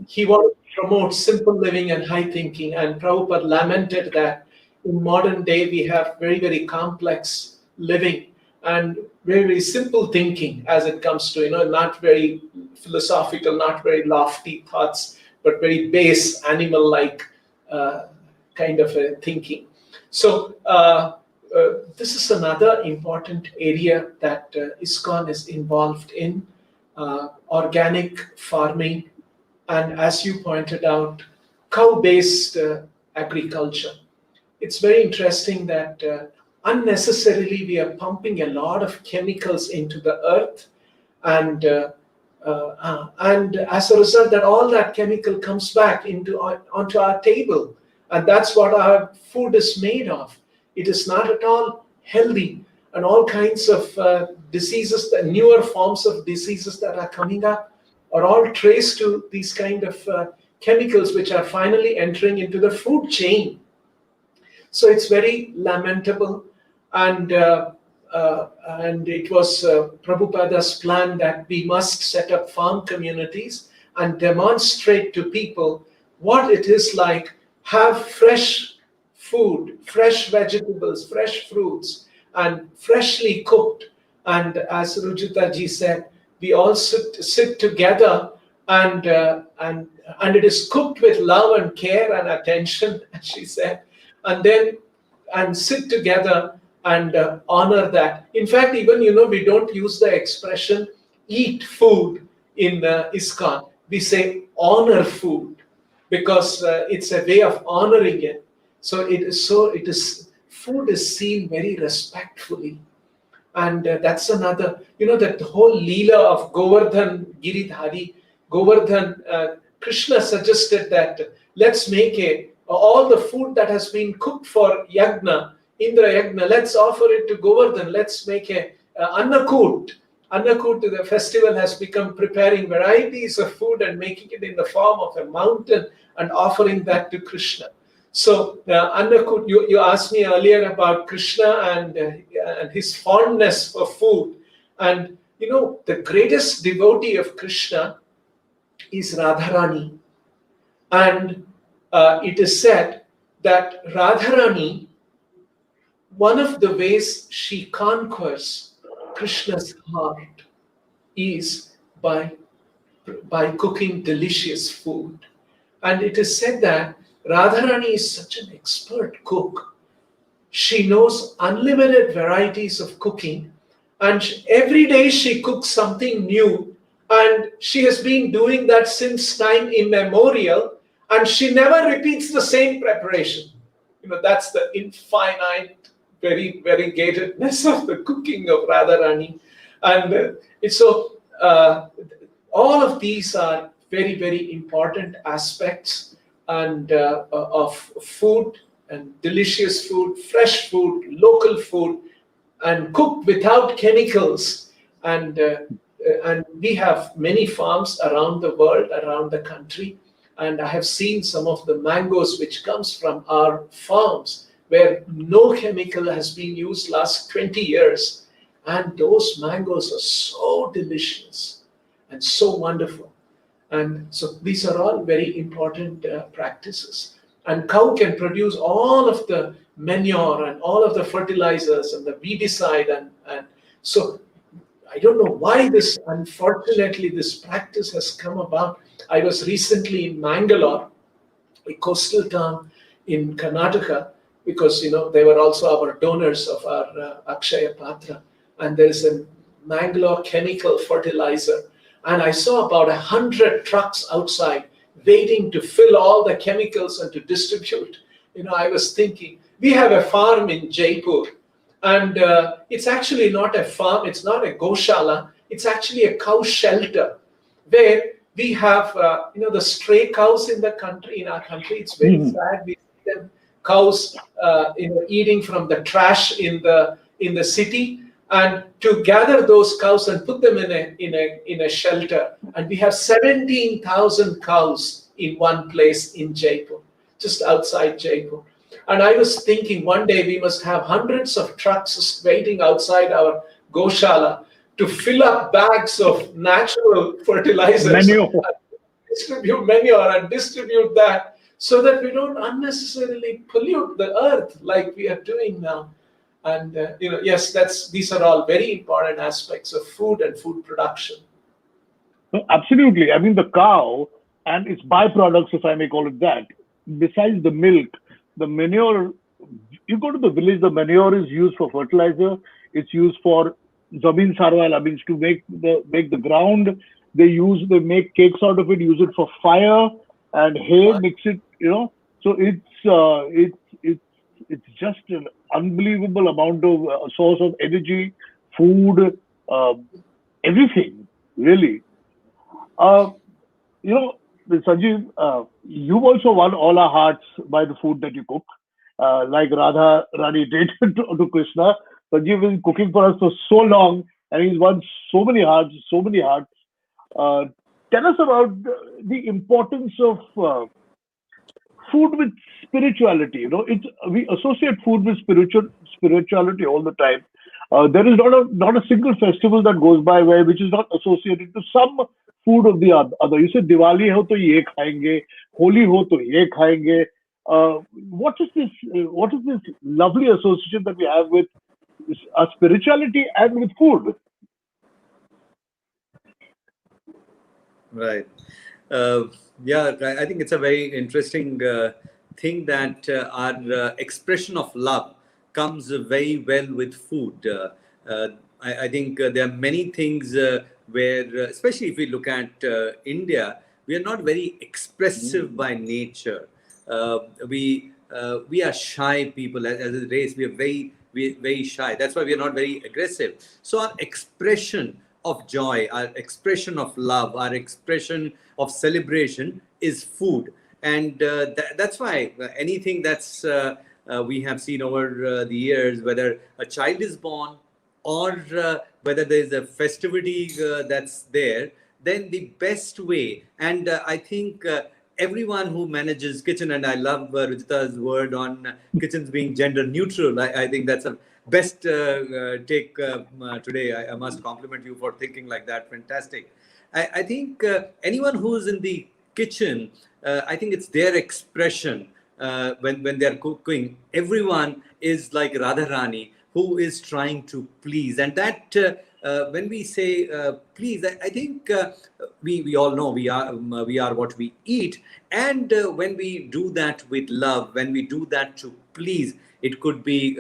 he wanted to promote simple living and high thinking. And Prabhupada lamented that in modern day we have very, very complex living and very, very simple thinking as it comes to, not very philosophical, not very lofty thoughts, but very base animal-like kind of a thinking. So this is another important area that ISKCON is involved in, organic farming, and as you pointed out, cow-based agriculture. It's very interesting that unnecessarily we are pumping a lot of chemicals into the earth, and as a result, that all that chemical comes back onto our table, and that's what our food is made of. It is not at all healthy, and all kinds of diseases, the newer forms of diseases that are coming up, are all traced to these kind of chemicals which are finally entering into the food chain. So it's very lamentable, and it was Prabhupada's plan that we must set up farm communities and demonstrate to people what it is like, have fresh food, fresh vegetables, fresh fruits, and freshly cooked. And as Rujita ji said, we all sit together, and it is cooked with love and care and attention, as she said, and sit together and honor that. In fact, even we don't use the expression "eat food" in ISKCON. We say honor food, because it's a way of honoring it. So food is seen very respectfully. And that's another, that whole Leela of Govardhan Giridhari, Govardhan, Krishna suggested that let's make all the food that has been cooked for Yagna, Indra Yagna, let's offer it to Govardhan, let's make a Annakut. Annakut, the festival has become preparing varieties of food and making it in the form of a mountain and offering that to Krishna. So, Annakut, you asked me earlier about Krishna and his fondness for food. And, the greatest devotee of Krishna is Radharani. And it is said that Radharani, one of the ways she conquers Krishna's heart is by cooking delicious food. And it is said that Radharani is such an expert cook. She knows unlimited varieties of cooking, and every day she cooks something new, and she has been doing that since time immemorial, and she never repeats the same preparation. That's the infinite, very variegatedness of the cooking of Radharani. And all of these are very important aspects and of food, and delicious food, fresh food, local food, and cooked without chemicals. And we have many farms around the world, around the country. And I have seen some of the mangoes which comes from our farms where no chemical has been used last 20 years. And those mangoes are so delicious and so wonderful. And so these are all very important practices. And cow can produce all of the manure and all of the fertilizers and the weedicide. And so I don't know why this, unfortunately, this practice has come about. I was recently in Mangalore, a coastal town in Karnataka, because they were also our donors of our Akshaya Patra. And there's a Mangalore chemical fertilizer. And I saw about 100 trucks outside waiting to fill all the chemicals and to distribute. I was thinking, we have a farm in Jaipur, and it's actually not a farm, it's not a goshala, it's actually a cow shelter where we have, the stray cows in our country. It's very sad. We see them, cows, eating from the trash in the city. And to gather those cows and put them in a shelter, and we have 17,000 cows in one place in Jaipur, just outside Jaipur. And I was thinking one day we must have hundreds of trucks waiting outside our goshala to fill up bags of natural fertilizers, manure and distribute that, so that we don't unnecessarily pollute the earth like we are doing now. And yes, these are all very important aspects of food and food production. No, absolutely. I mean, the cow and its byproducts, if I may call it that, besides the milk, the manure, you go to the village, the manure is used for fertilizer. It's used for Zamin Sarwala, means to make the ground. They make cakes out of it, use it for fire and hay, mix it, So it's just an unbelievable amount of source of energy, food, everything, really. Sanjeev, you've also won all our hearts by the food that you cook, like Radha Rani did to Krishna. Sanjeev has been cooking for us for so long, and he's won so many hearts. Tell us about the importance of food with spirituality. We associate food with spirituality all the time. There is not a single festival that goes by which is not associated to some food of the other. You say Diwali ho to ye khayenge, Holi ho to ye khayenge. What is this lovely association that we have with our spirituality and with food? Right. I think it's a very interesting thing that our expression of love comes very well with food. I think there are many things where, especially if we look at India, we are not very expressive by nature. We are shy people as a race. We are very shy. That's why we are not very aggressive. So our expression of joy, our expression of love, our expression of celebration is food. And that's why anything that's we have seen over the years, whether a child is born or whether there is a festivity that's there, then the best way, and I think everyone who manages kitchen, and I love Rujita's word on kitchens being gender neutral. I think that's a best take today. I must compliment you for thinking like that. Fantastic. I think anyone who's in the kitchen, I think it's their expression when they're cooking. Everyone is like Radharani, who is trying to please. And that when we say please, I think we all know we are what we eat. And when we do that with love, when we do that to please, it could be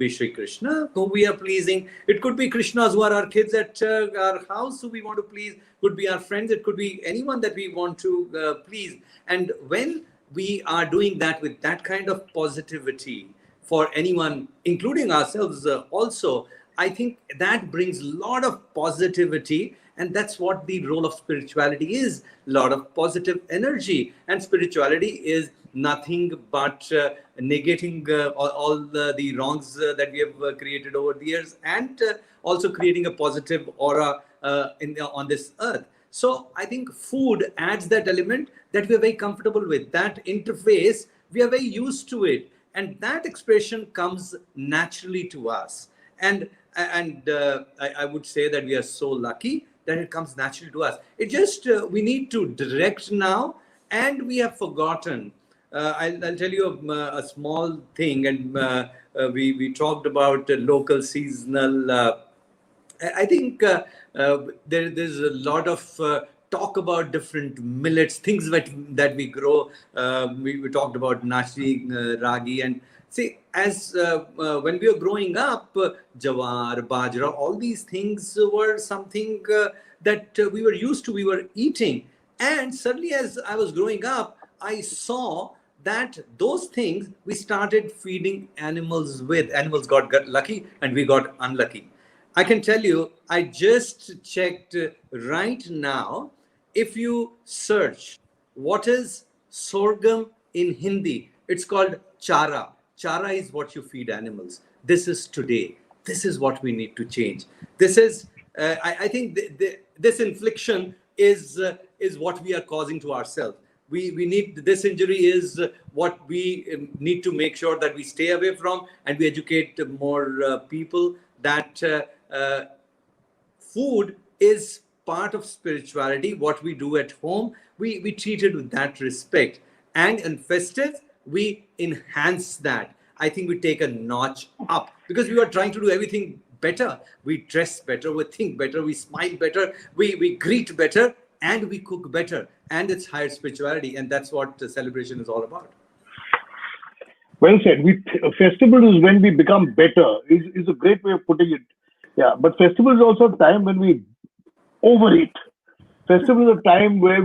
Shri Krishna who we are pleasing. It could be Krishnas who are our kids at our house who we want to please. Could be our friends. It could be anyone that we want to please. And when we are doing that with that kind of positivity for anyone, including ourselves also, I think that brings a lot of positivity And that's what the role of spirituality is, a lot of positive energy. And spirituality is nothing but negating all the wrongs that we have created over the years, and also creating a positive aura on this earth. So I think food adds that element that we are very comfortable with. That interface, we are very used to it, and that expression comes naturally to us. And I would say that we are so lucky that it comes naturally to us. It just we need to direct now, and we have forgotten. I'll tell you a small thing, and we talked about local seasonal. I think there's a lot of talk about different millets, things that we grow. We talked about nashi, ragi, and see, as when we were growing up, jawar, bajra, all these things were something that we were used to, we were eating. And suddenly, as I was growing up, I saw that those things we started feeding animals with. Animals got lucky, and we got unlucky. I can tell you, I just checked right now. If you search what is sorghum in Hindi, it's called chara. Chara is what you feed animals. This is today. This is what we need to change. This is, I think, this infliction is what we are causing to ourselves. We need, this injury is what we need to make sure that we stay away from, and we educate more people that food is part of spirituality. What we do at home, we treat it with that respect, and in festive we enhance that. I think we take a notch up, because we are trying to do everything better. We dress better, we think better, we smile better, we greet better, and we cook better, and it's higher spirituality, and that's what the celebration is all about. Well said. Festival is when we become better. Is a great way of putting it. Yeah, but festival is also a time when we overeat. Festival is a time where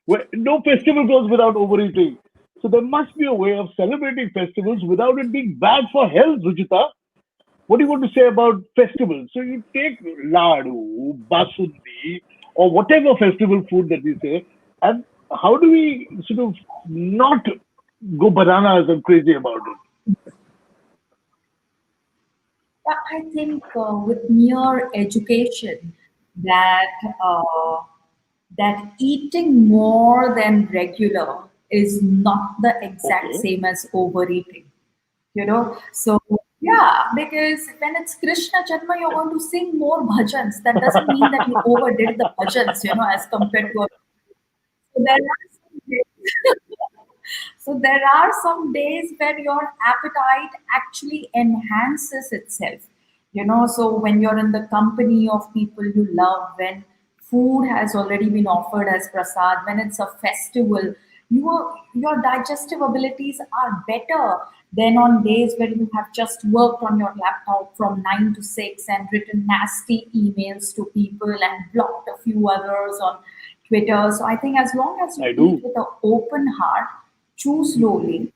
where no festival goes without overeating. So there must be a way of celebrating festivals without it being bad for health, Ruchita. What do you want to say about festivals? So you take ladu, basundi, or whatever festival food that we say, and how do we sort of not go bananas and crazy about it? Yeah, I think with mere education that that eating more than regular is not the exact Okay. same as overeating. So yeah, because when it's Krishna Janma, you're going to sing more bhajans. That doesn't mean that you overdid the bhajans, as compared to. So there are some days, so there are some days where your appetite actually enhances itself. So when you're in the company of people you love, when food has already been offered as prasad, when it's a festival, your digestive abilities are better than on days where you have just worked on your laptop from 9 to 6 and written nasty emails to people and blocked a few others on Twitter. So I think as long as you I eat do. with an open heart, chew slowly.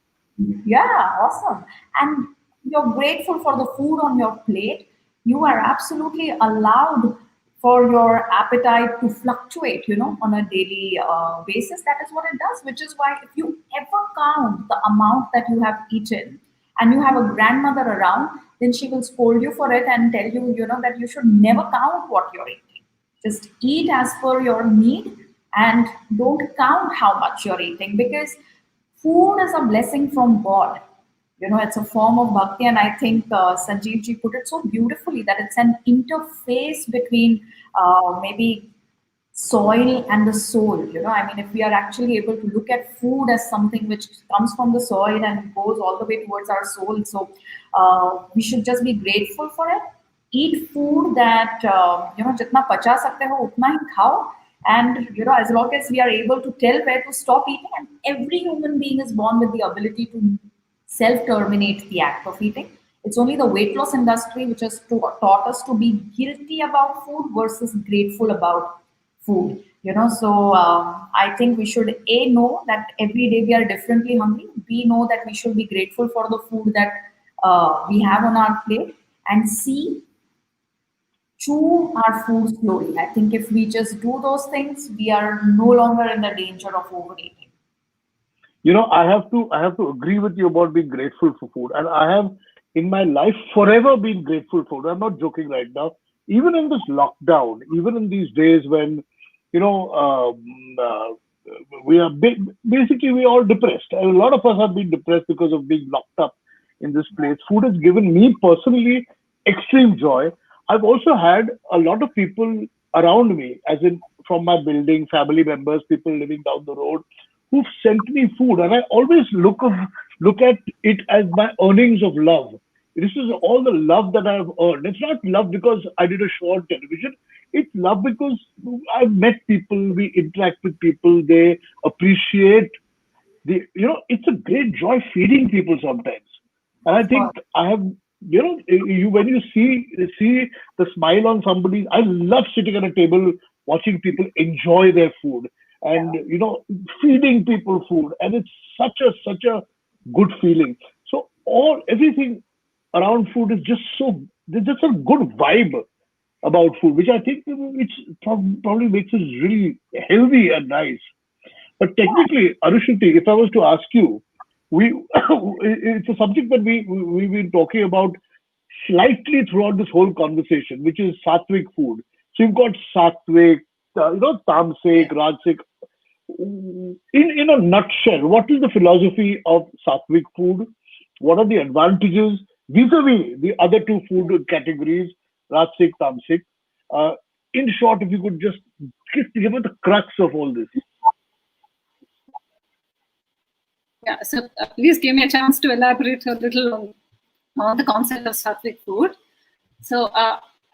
Yeah, awesome. And you're grateful for the food on your plate. You are absolutely allowed for your appetite to fluctuate, on a daily basis. That is what it does, which is why if you ever count the amount that you have eaten and you have a grandmother around, then she will scold you for it and tell you, that you should never count what you're eating. Just eat as per your need and don't count how much you're eating, because food is a blessing from God. It's a form of bhakti, and I think Sanjeev ji put it so beautifully that it's an interface between maybe soil and the soul. I mean, if we are actually able to look at food as something which comes from the soil and goes all the way towards our soul, so we should just be grateful for it. Eat food that jitna pacha sakte ho utna hi khao, and as long as we are able to tell where to stop eating, and every human being is born with the ability to self terminate the act of eating. It's only the weight loss industry which has taught us to be guilty about food versus grateful about food. So I think we should know that every day we are differently hungry. B, know that we should be grateful for the food that we have on our plate, and C, chew our food slowly. I think if we just do those things, we are no longer in the danger of overeating. I have to agree with you about being grateful for food, and I have in my life forever been grateful for it. I'm not joking right now. Even in this lockdown, even in these days when you know we are basically we are all depressed. A lot of us have been depressed because of being locked up in this place. Food has given me personally extreme joy. I've also had a lot of people around me, as in from my building, family members, people living down the road, who've sent me food, and I always look at it as my earnings of love. This is all the love that I've earned. It's not love because I did a show on television. It's love because I've met people, we interact with people, they appreciate it's a great joy feeding people sometimes. And I think I have, you when you see the smile on somebody. I love sitting at a table watching people enjoy their food and feeding people food, and it's such a good feeling. So everything around food is just there's just a good vibe about food, which I think which probably makes us really healthy and nice. But technically, Arushiti, if I was to ask you, we it's a subject that we've been talking about slightly throughout this whole conversation, which is sattvic food. So you've got sattvic, tamasic, rajasic. In a nutshell, what is the philosophy of sattvic food? What are the advantages vis-a-vis the other two food categories, rajasic, tamasic? In short, if you could just give us the crux of all this. Yeah, so please give me a chance to elaborate a little on the concept of sattvic food. So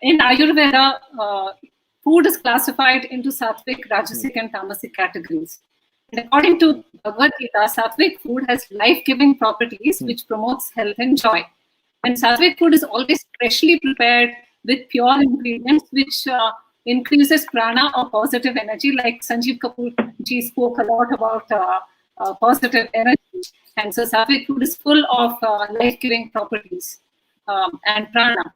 in Ayurveda, food is classified into sattvic, rajasic, and tamasic categories. And according to Bhagavad Gita, sattvic food has life-giving properties which promotes health and joy. And sattvic food is always freshly prepared with pure ingredients, which increases prana or positive energy. Like Sanjeev Kapoor ji spoke a lot about positive energy. And so sattvic food is full of life-giving properties and prana.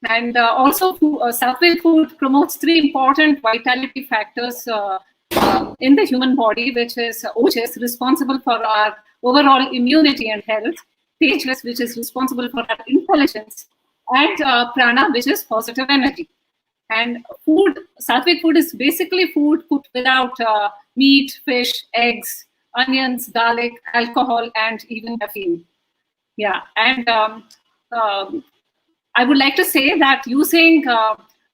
And also, sattvic food promotes three important vitality factors in the human body, which is Ojas, responsible for our overall immunity and health, Tejas, which is responsible for our intelligence, and Prana, which is positive energy. And sattvic food is basically food cooked without meat, fish, eggs, onions, garlic, alcohol, and even caffeine. Yeah, and I would like to say that using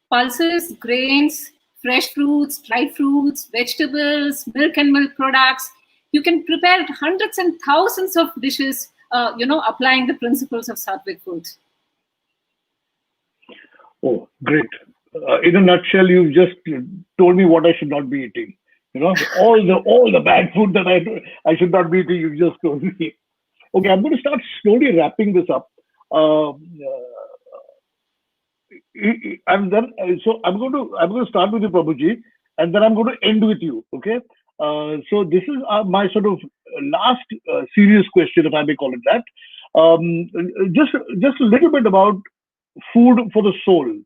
pulses, grains, fresh fruits, dried fruits, vegetables, milk and milk products, you can prepare hundreds and thousands of dishes, applying the principles of sattvic food. Oh, great. In a nutshell, you've just told me what I should not be eating. All the bad food that I should not be eating, you just told me. Okay, I'm going to start slowly wrapping this up. And then, so I'm going to start with you, Prabhuji, and then I'm going to end with you. Okay. So this is my sort of last serious question, if I may call it that. Just a little bit about food for the soul,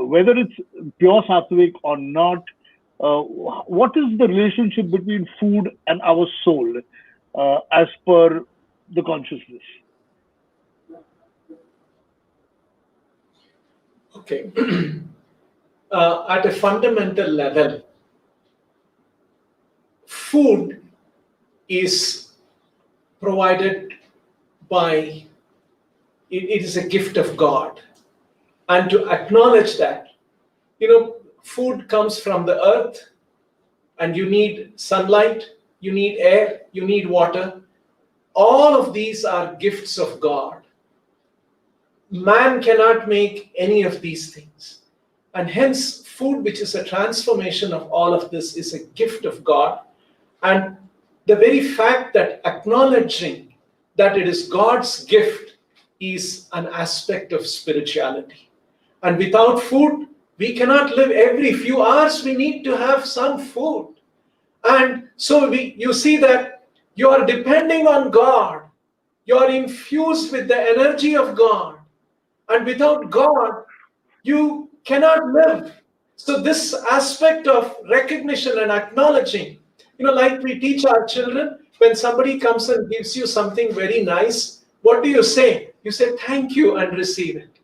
whether it's pure sattvic or not. What is the relationship between food and our soul, as per the consciousness? Okay. At a fundamental level, food is provided by, it is a gift of God. And to acknowledge that, food comes from the earth, and you need sunlight, you need air, you need water. All of these are gifts of God. Man cannot make any of these things. And hence, food, which is a transformation of all of this, is a gift of God. And the very fact that acknowledging that it is God's gift is an aspect of spirituality. And without food, we cannot live. Every few hours, we need to have some food. And so you see that you are depending on God. You are infused with the energy of God. And without God, you cannot live. So this aspect of recognition and acknowledging, like we teach our children, when somebody comes and gives you something very nice, what do you say? You say thank you and receive it.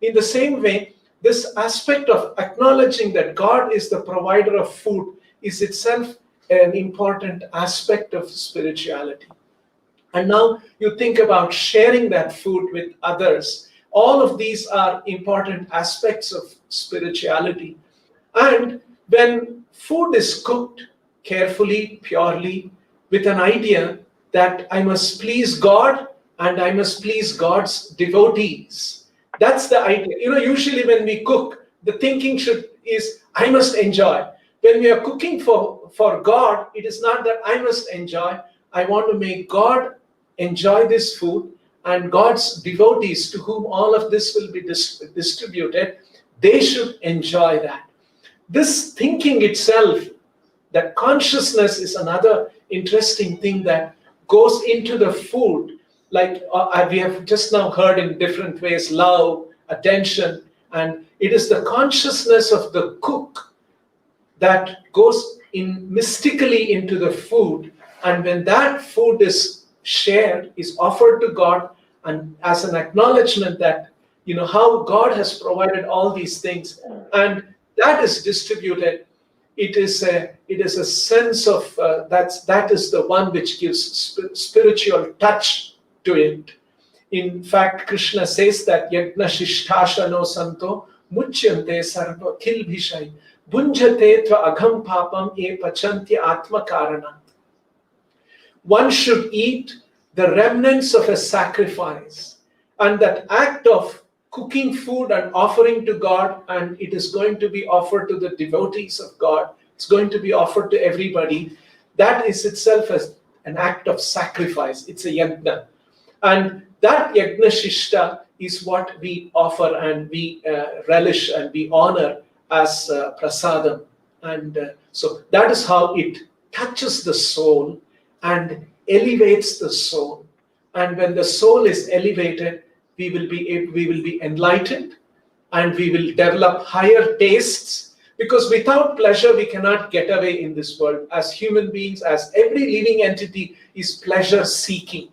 In the same way, this aspect of acknowledging that God is the provider of food is itself an important aspect of spirituality. And now you think about sharing that food with others. All of these are important aspects of spirituality. And when food is cooked carefully, purely, with an idea that I must please God and I must please God's devotees, that's the idea. Usually when we cook, the thinking is I must enjoy. When we are cooking for God, it is not that I must enjoy. I want to make God enjoy this food, and God's devotees, to whom all of this will be distributed, they should enjoy that. This thinking itself, that consciousness, is another interesting thing that goes into the food. Like we have just now heard in different ways, love, attention, and it is the consciousness of the cook that goes in mystically into the food. And when that food is shared, is offered to God, and as an acknowledgement that how God has provided all these things, and that is distributed, it is a sense of that is the one which gives spiritual touch to it. In fact, Krishna says that yagna shishthashano santo muchyante sarva kilbhishai bunjate tva agham papam e pachanti atma karana. One should eat the remnants of a sacrifice, and that act of cooking food and offering to God, and it is going to be offered to the devotees of God, it's going to be offered to everybody, that is itself an act of sacrifice. It's a yajna. And that yajna shishta is what we offer and we relish and we honor as prasadam. And so that is how it touches the soul and elevates the soul. And when the soul is elevated, we will be enlightened, and we will develop higher tastes, because without pleasure we cannot get away in this world. As human beings, as every living entity is pleasure seeking.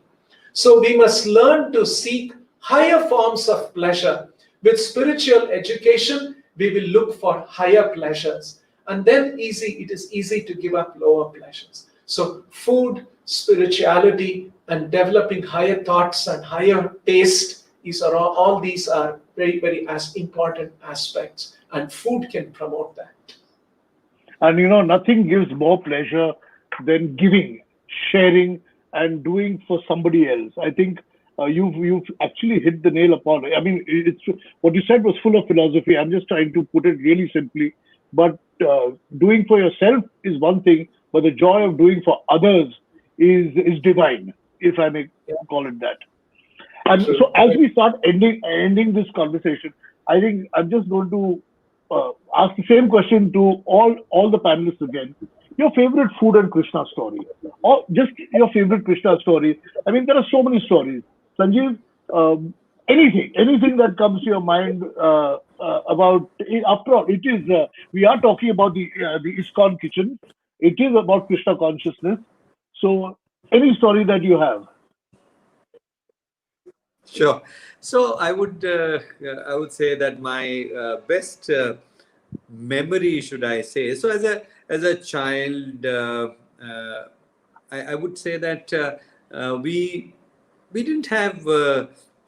So we must learn to seek higher forms of pleasure. With spiritual education, we will look for higher pleasures, and then it is easy to give up lower pleasures. So food, spirituality, and developing higher thoughts and higher taste, all these are very, very important aspects, and food can promote that. And nothing gives more pleasure than giving, sharing, and doing for somebody else. I think you've actually hit the nail upon it. I mean, it's what you said was full of philosophy. I'm just trying to put it really simply. But doing for yourself is one thing, but the joy of doing for others is divine, if I may call it that. And so, as we start ending this conversation, I think I'm just going to ask the same question to all the panelists again. Your favorite food and Krishna story, or just your favorite Krishna story. I mean, there are so many stories. Sanjeev, anything that comes to your mind about. After all, it is we are talking about the ISKCON kitchen. It is about Krishna consciousness. So, any story that you have. Sure. So I would say that my best memory, should I say? So as a child, I would say that we didn't have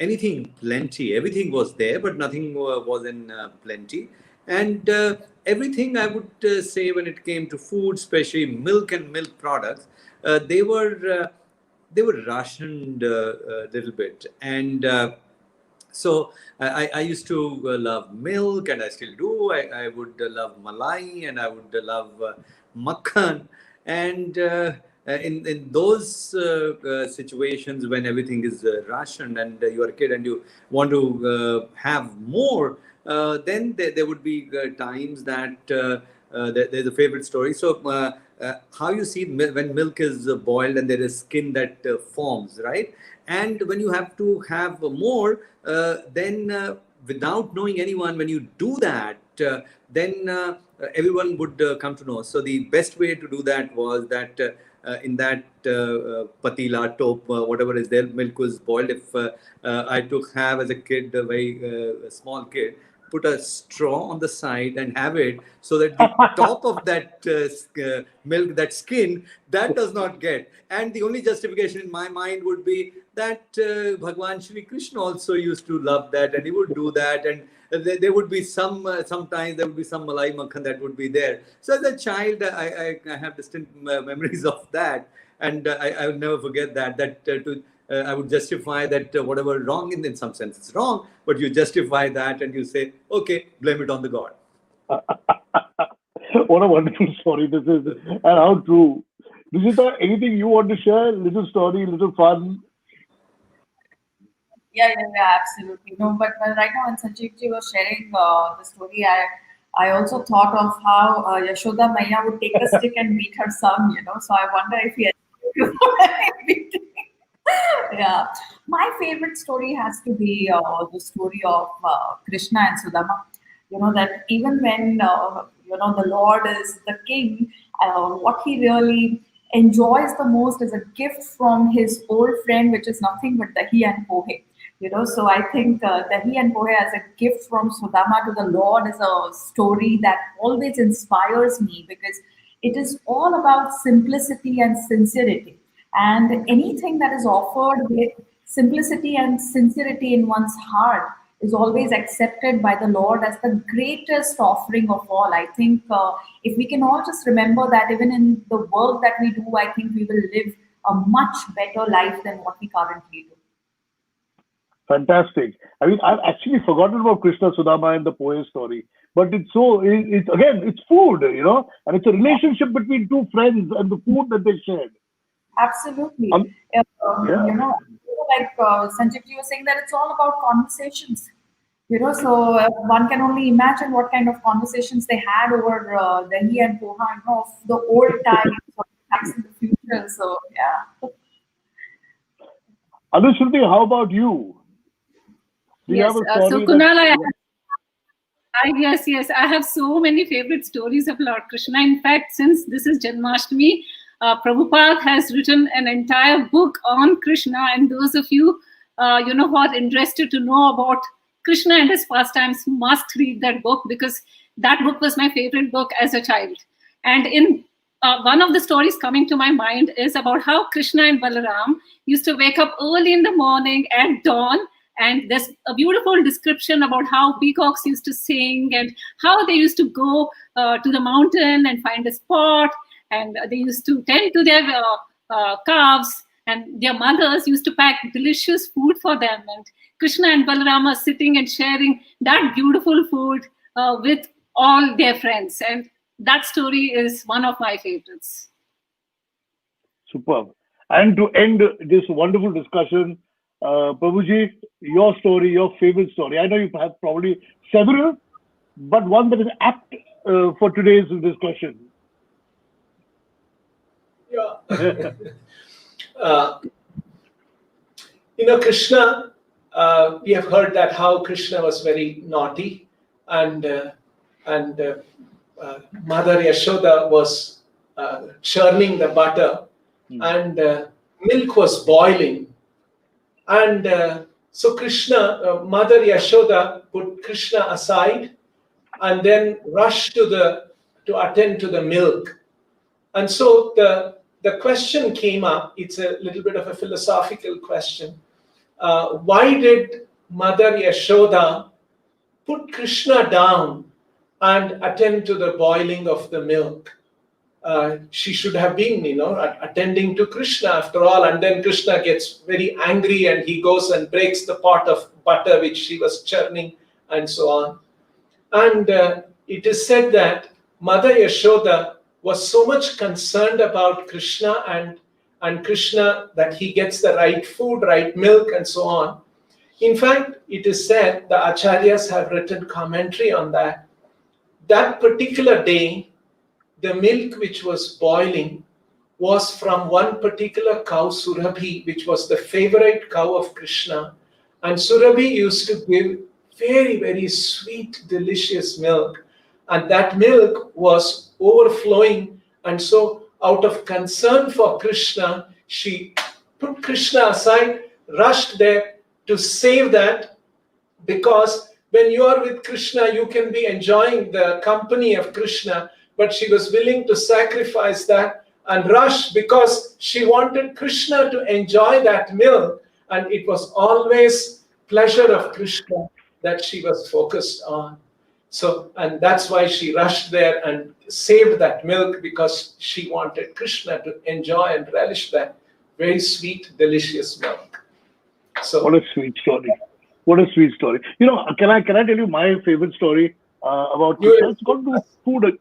anything plenty. Everything was there, but nothing was in plenty. And everything, I would say, when it came to food, especially milk and milk products, they were rationed a little bit. And so I used to love milk, and I still do. I would love malai, and I would love makhan. And in those situations when everything is rationed and you are a kid and you want to have more, then there would be times that there's a favorite story. So how you see when milk is boiled and there is skin that forms, right? And when you have to have more, then without knowing anyone, when you do that, then everyone would come to know. So the best way to do that was that in that patila, top, whatever is there, milk was boiled. If I took have as a kid, a very small kid, put a straw on the side and have it, so that the top of that milk, that skin, that does not get. And the only justification in my mind would be that Bhagwan Shri Krishna also used to love that, and he would do that, and there would be some sometimes there would be some malai makhan that would be there. So as a child, I have distinct memories of that, and I will never forget that I would justify that whatever wrong in some sense it's wrong, but you justify that and you say, okay, blame it on the God. What a wonderful story this is, and how true. Nishita, anything you want to share? Little story, little fun. Yeah, absolutely. No, but right now when Sanjeev ji was sharing the story, I also thought of how Yashoda Maya would take a stick and beat her son, So I wonder if he had yeah. My favorite story has to be the story of Krishna and Sudama. That even when, the Lord is the king, what he really enjoys the most is a gift from his old friend, which is nothing but dahi and pohe. So I think dahi and pohe as a gift from Sudama to the Lord is a story that always inspires me, because it is all about simplicity and sincerity. And anything that is offered with simplicity and sincerity in one's heart is always accepted by the Lord as the greatest offering of all. I think if we can all just remember that, even in the work that we do, I think we will live a much better life than what we currently do. Fantastic. I mean, I've actually forgotten about Krishna Sudama and the Poe story, but it's food, and it's a relationship between two friends and the food that they shared. Absolutely. Yeah. Like Sanjeev ji was saying, that it's all about conversations. So one can only imagine what kind of conversations they had over dahi and poha, of the old times, of times in the future. So yeah. Anushruti, how about you? Do you have a story? So Kunal, yes, I have so many favorite stories of Lord Krishna. In fact, since this is Janmashtami, Prabhupada has written an entire book on Krishna, and those of you, who are interested to know about Krishna and his pastimes must read that book, because that book was my favorite book as a child. And in one of the stories coming to my mind is about how Krishna and Balaram used to wake up early in the morning at dawn, and there's a beautiful description about how peacocks used to sing and how they used to go to the mountain and find a spot, and they used to tend to their calves, and their mothers used to pack delicious food for them, and Krishna and Balaram are sitting and sharing that beautiful food with all their friends, and that story is one of my favorites. Superb. And to end this wonderful discussion, Prabhuji, your story, your favorite story. I know you have probably several, but one that is apt for today's discussion. Yeah. Krishna, we have heard that how Krishna was very naughty, and Mother Yashoda was churning the butter, and milk was boiling. And so Krishna, Mother Yashoda put Krishna aside and then rushed to attend to the milk. And so the question came up. It's a little bit of a philosophical question. Why did Mother Yashoda put Krishna down and attend to the boiling of the milk? She should have been, attending to Krishna after all. And then Krishna gets very angry and he goes and breaks the pot of butter which she was churning, and so on. And it is said that Mother Yashoda was so much concerned about Krishna and Krishna, that he gets the right food, right milk, and so on. In fact, it is said, the Acharyas have written commentary on that. That particular day, the milk which was boiling was from one particular cow, Surabhi, which was the favorite cow of Krishna. And Surabhi used to give very, very sweet, delicious milk. And that milk was overflowing. And so, out of concern for Krishna, she put Krishna aside, rushed there to save that, because when you are with Krishna, you can be enjoying the company of Krishna. But she was willing to sacrifice that and rush because she wanted Krishna to enjoy that milk. And it was always pleasure of Krishna that she was focused on. So, and that's why she rushed there and saved that milk, because she wanted Krishna to enjoy and relish that very sweet, delicious milk. So, what a sweet story. What a sweet story. You know, can I tell you my favorite story about Krishna? It's got to do with food.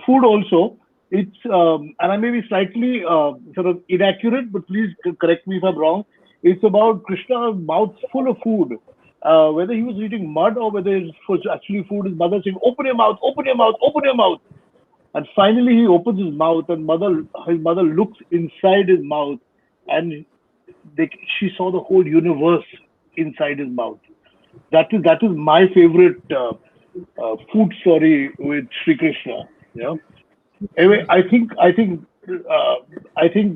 Food also. It's and I may be slightly sort of inaccurate, but please correct me if I'm wrong. It's about Krishna's mouth full of food. Whether he was eating mud or whether it was actually food, his mother saying, "Open your mouth, open your mouth, open your mouth." And finally, he opens his mouth, and his mother looks inside his mouth, and she saw the whole universe inside his mouth. That is my favorite food story with Sri Krishna. Yeah. Anyway, I think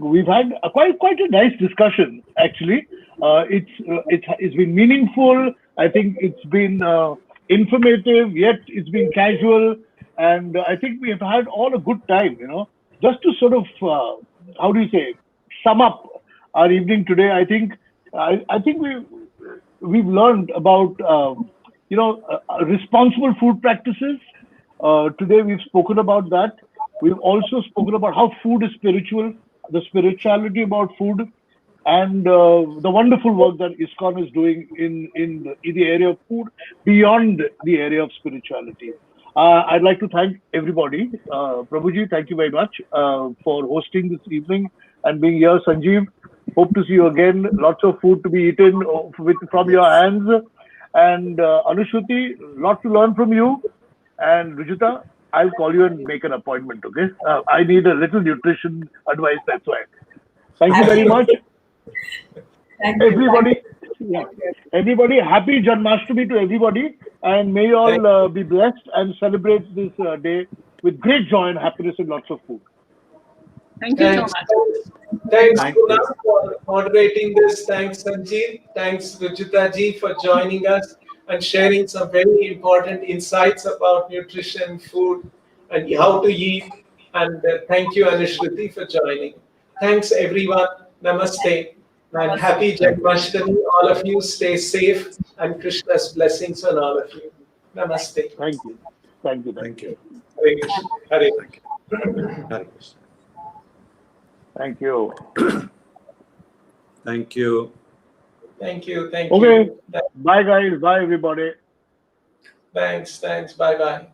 we've had quite a nice discussion. Actually, it's been meaningful. I think it's been informative. Yet it's been casual, and I think we have had all a good time. You know, just to sort of how do you say, sum up our evening today. I think we've learned about responsible food practices. Today we've spoken about that. We've also spoken about how food is spiritual, the spirituality about food, and the wonderful work that ISKCON is doing in the area of food beyond the area of spirituality. I'd like to thank everybody. Prabhuji, thank you very much for hosting this evening and being here. Sanjeev, hope to see you again. Lots of food to be eaten from your hands. And Anushruti, lot to learn from you. And Rujita, I'll call you and make an appointment, okay? I need a little nutrition advice, that's why. Thank you very much. Thank you. Everybody, everybody, happy Janmashtami to everybody. And may you all be blessed and celebrate this day with great joy and happiness and lots of food. Thank you so much. Thanks, Kunal, for moderating this. Thanks, Sanjeev. Thanks, Rujita ji, for joining us and sharing some very important insights about nutrition, food, and how to eat. And thank you, Anushruti, for joining. Thanks, everyone. Namaste. And happy Janmashtami. All of you stay safe, and Krishna's blessings on all of you. Namaste. Thank you. Thank you. Thank you. Hare Krishna. Hare Hare Krishna. Thank you. Thank you. Thank you. Thank Okay. you. Bye, guys. Bye, everybody. Thanks. Bye-bye.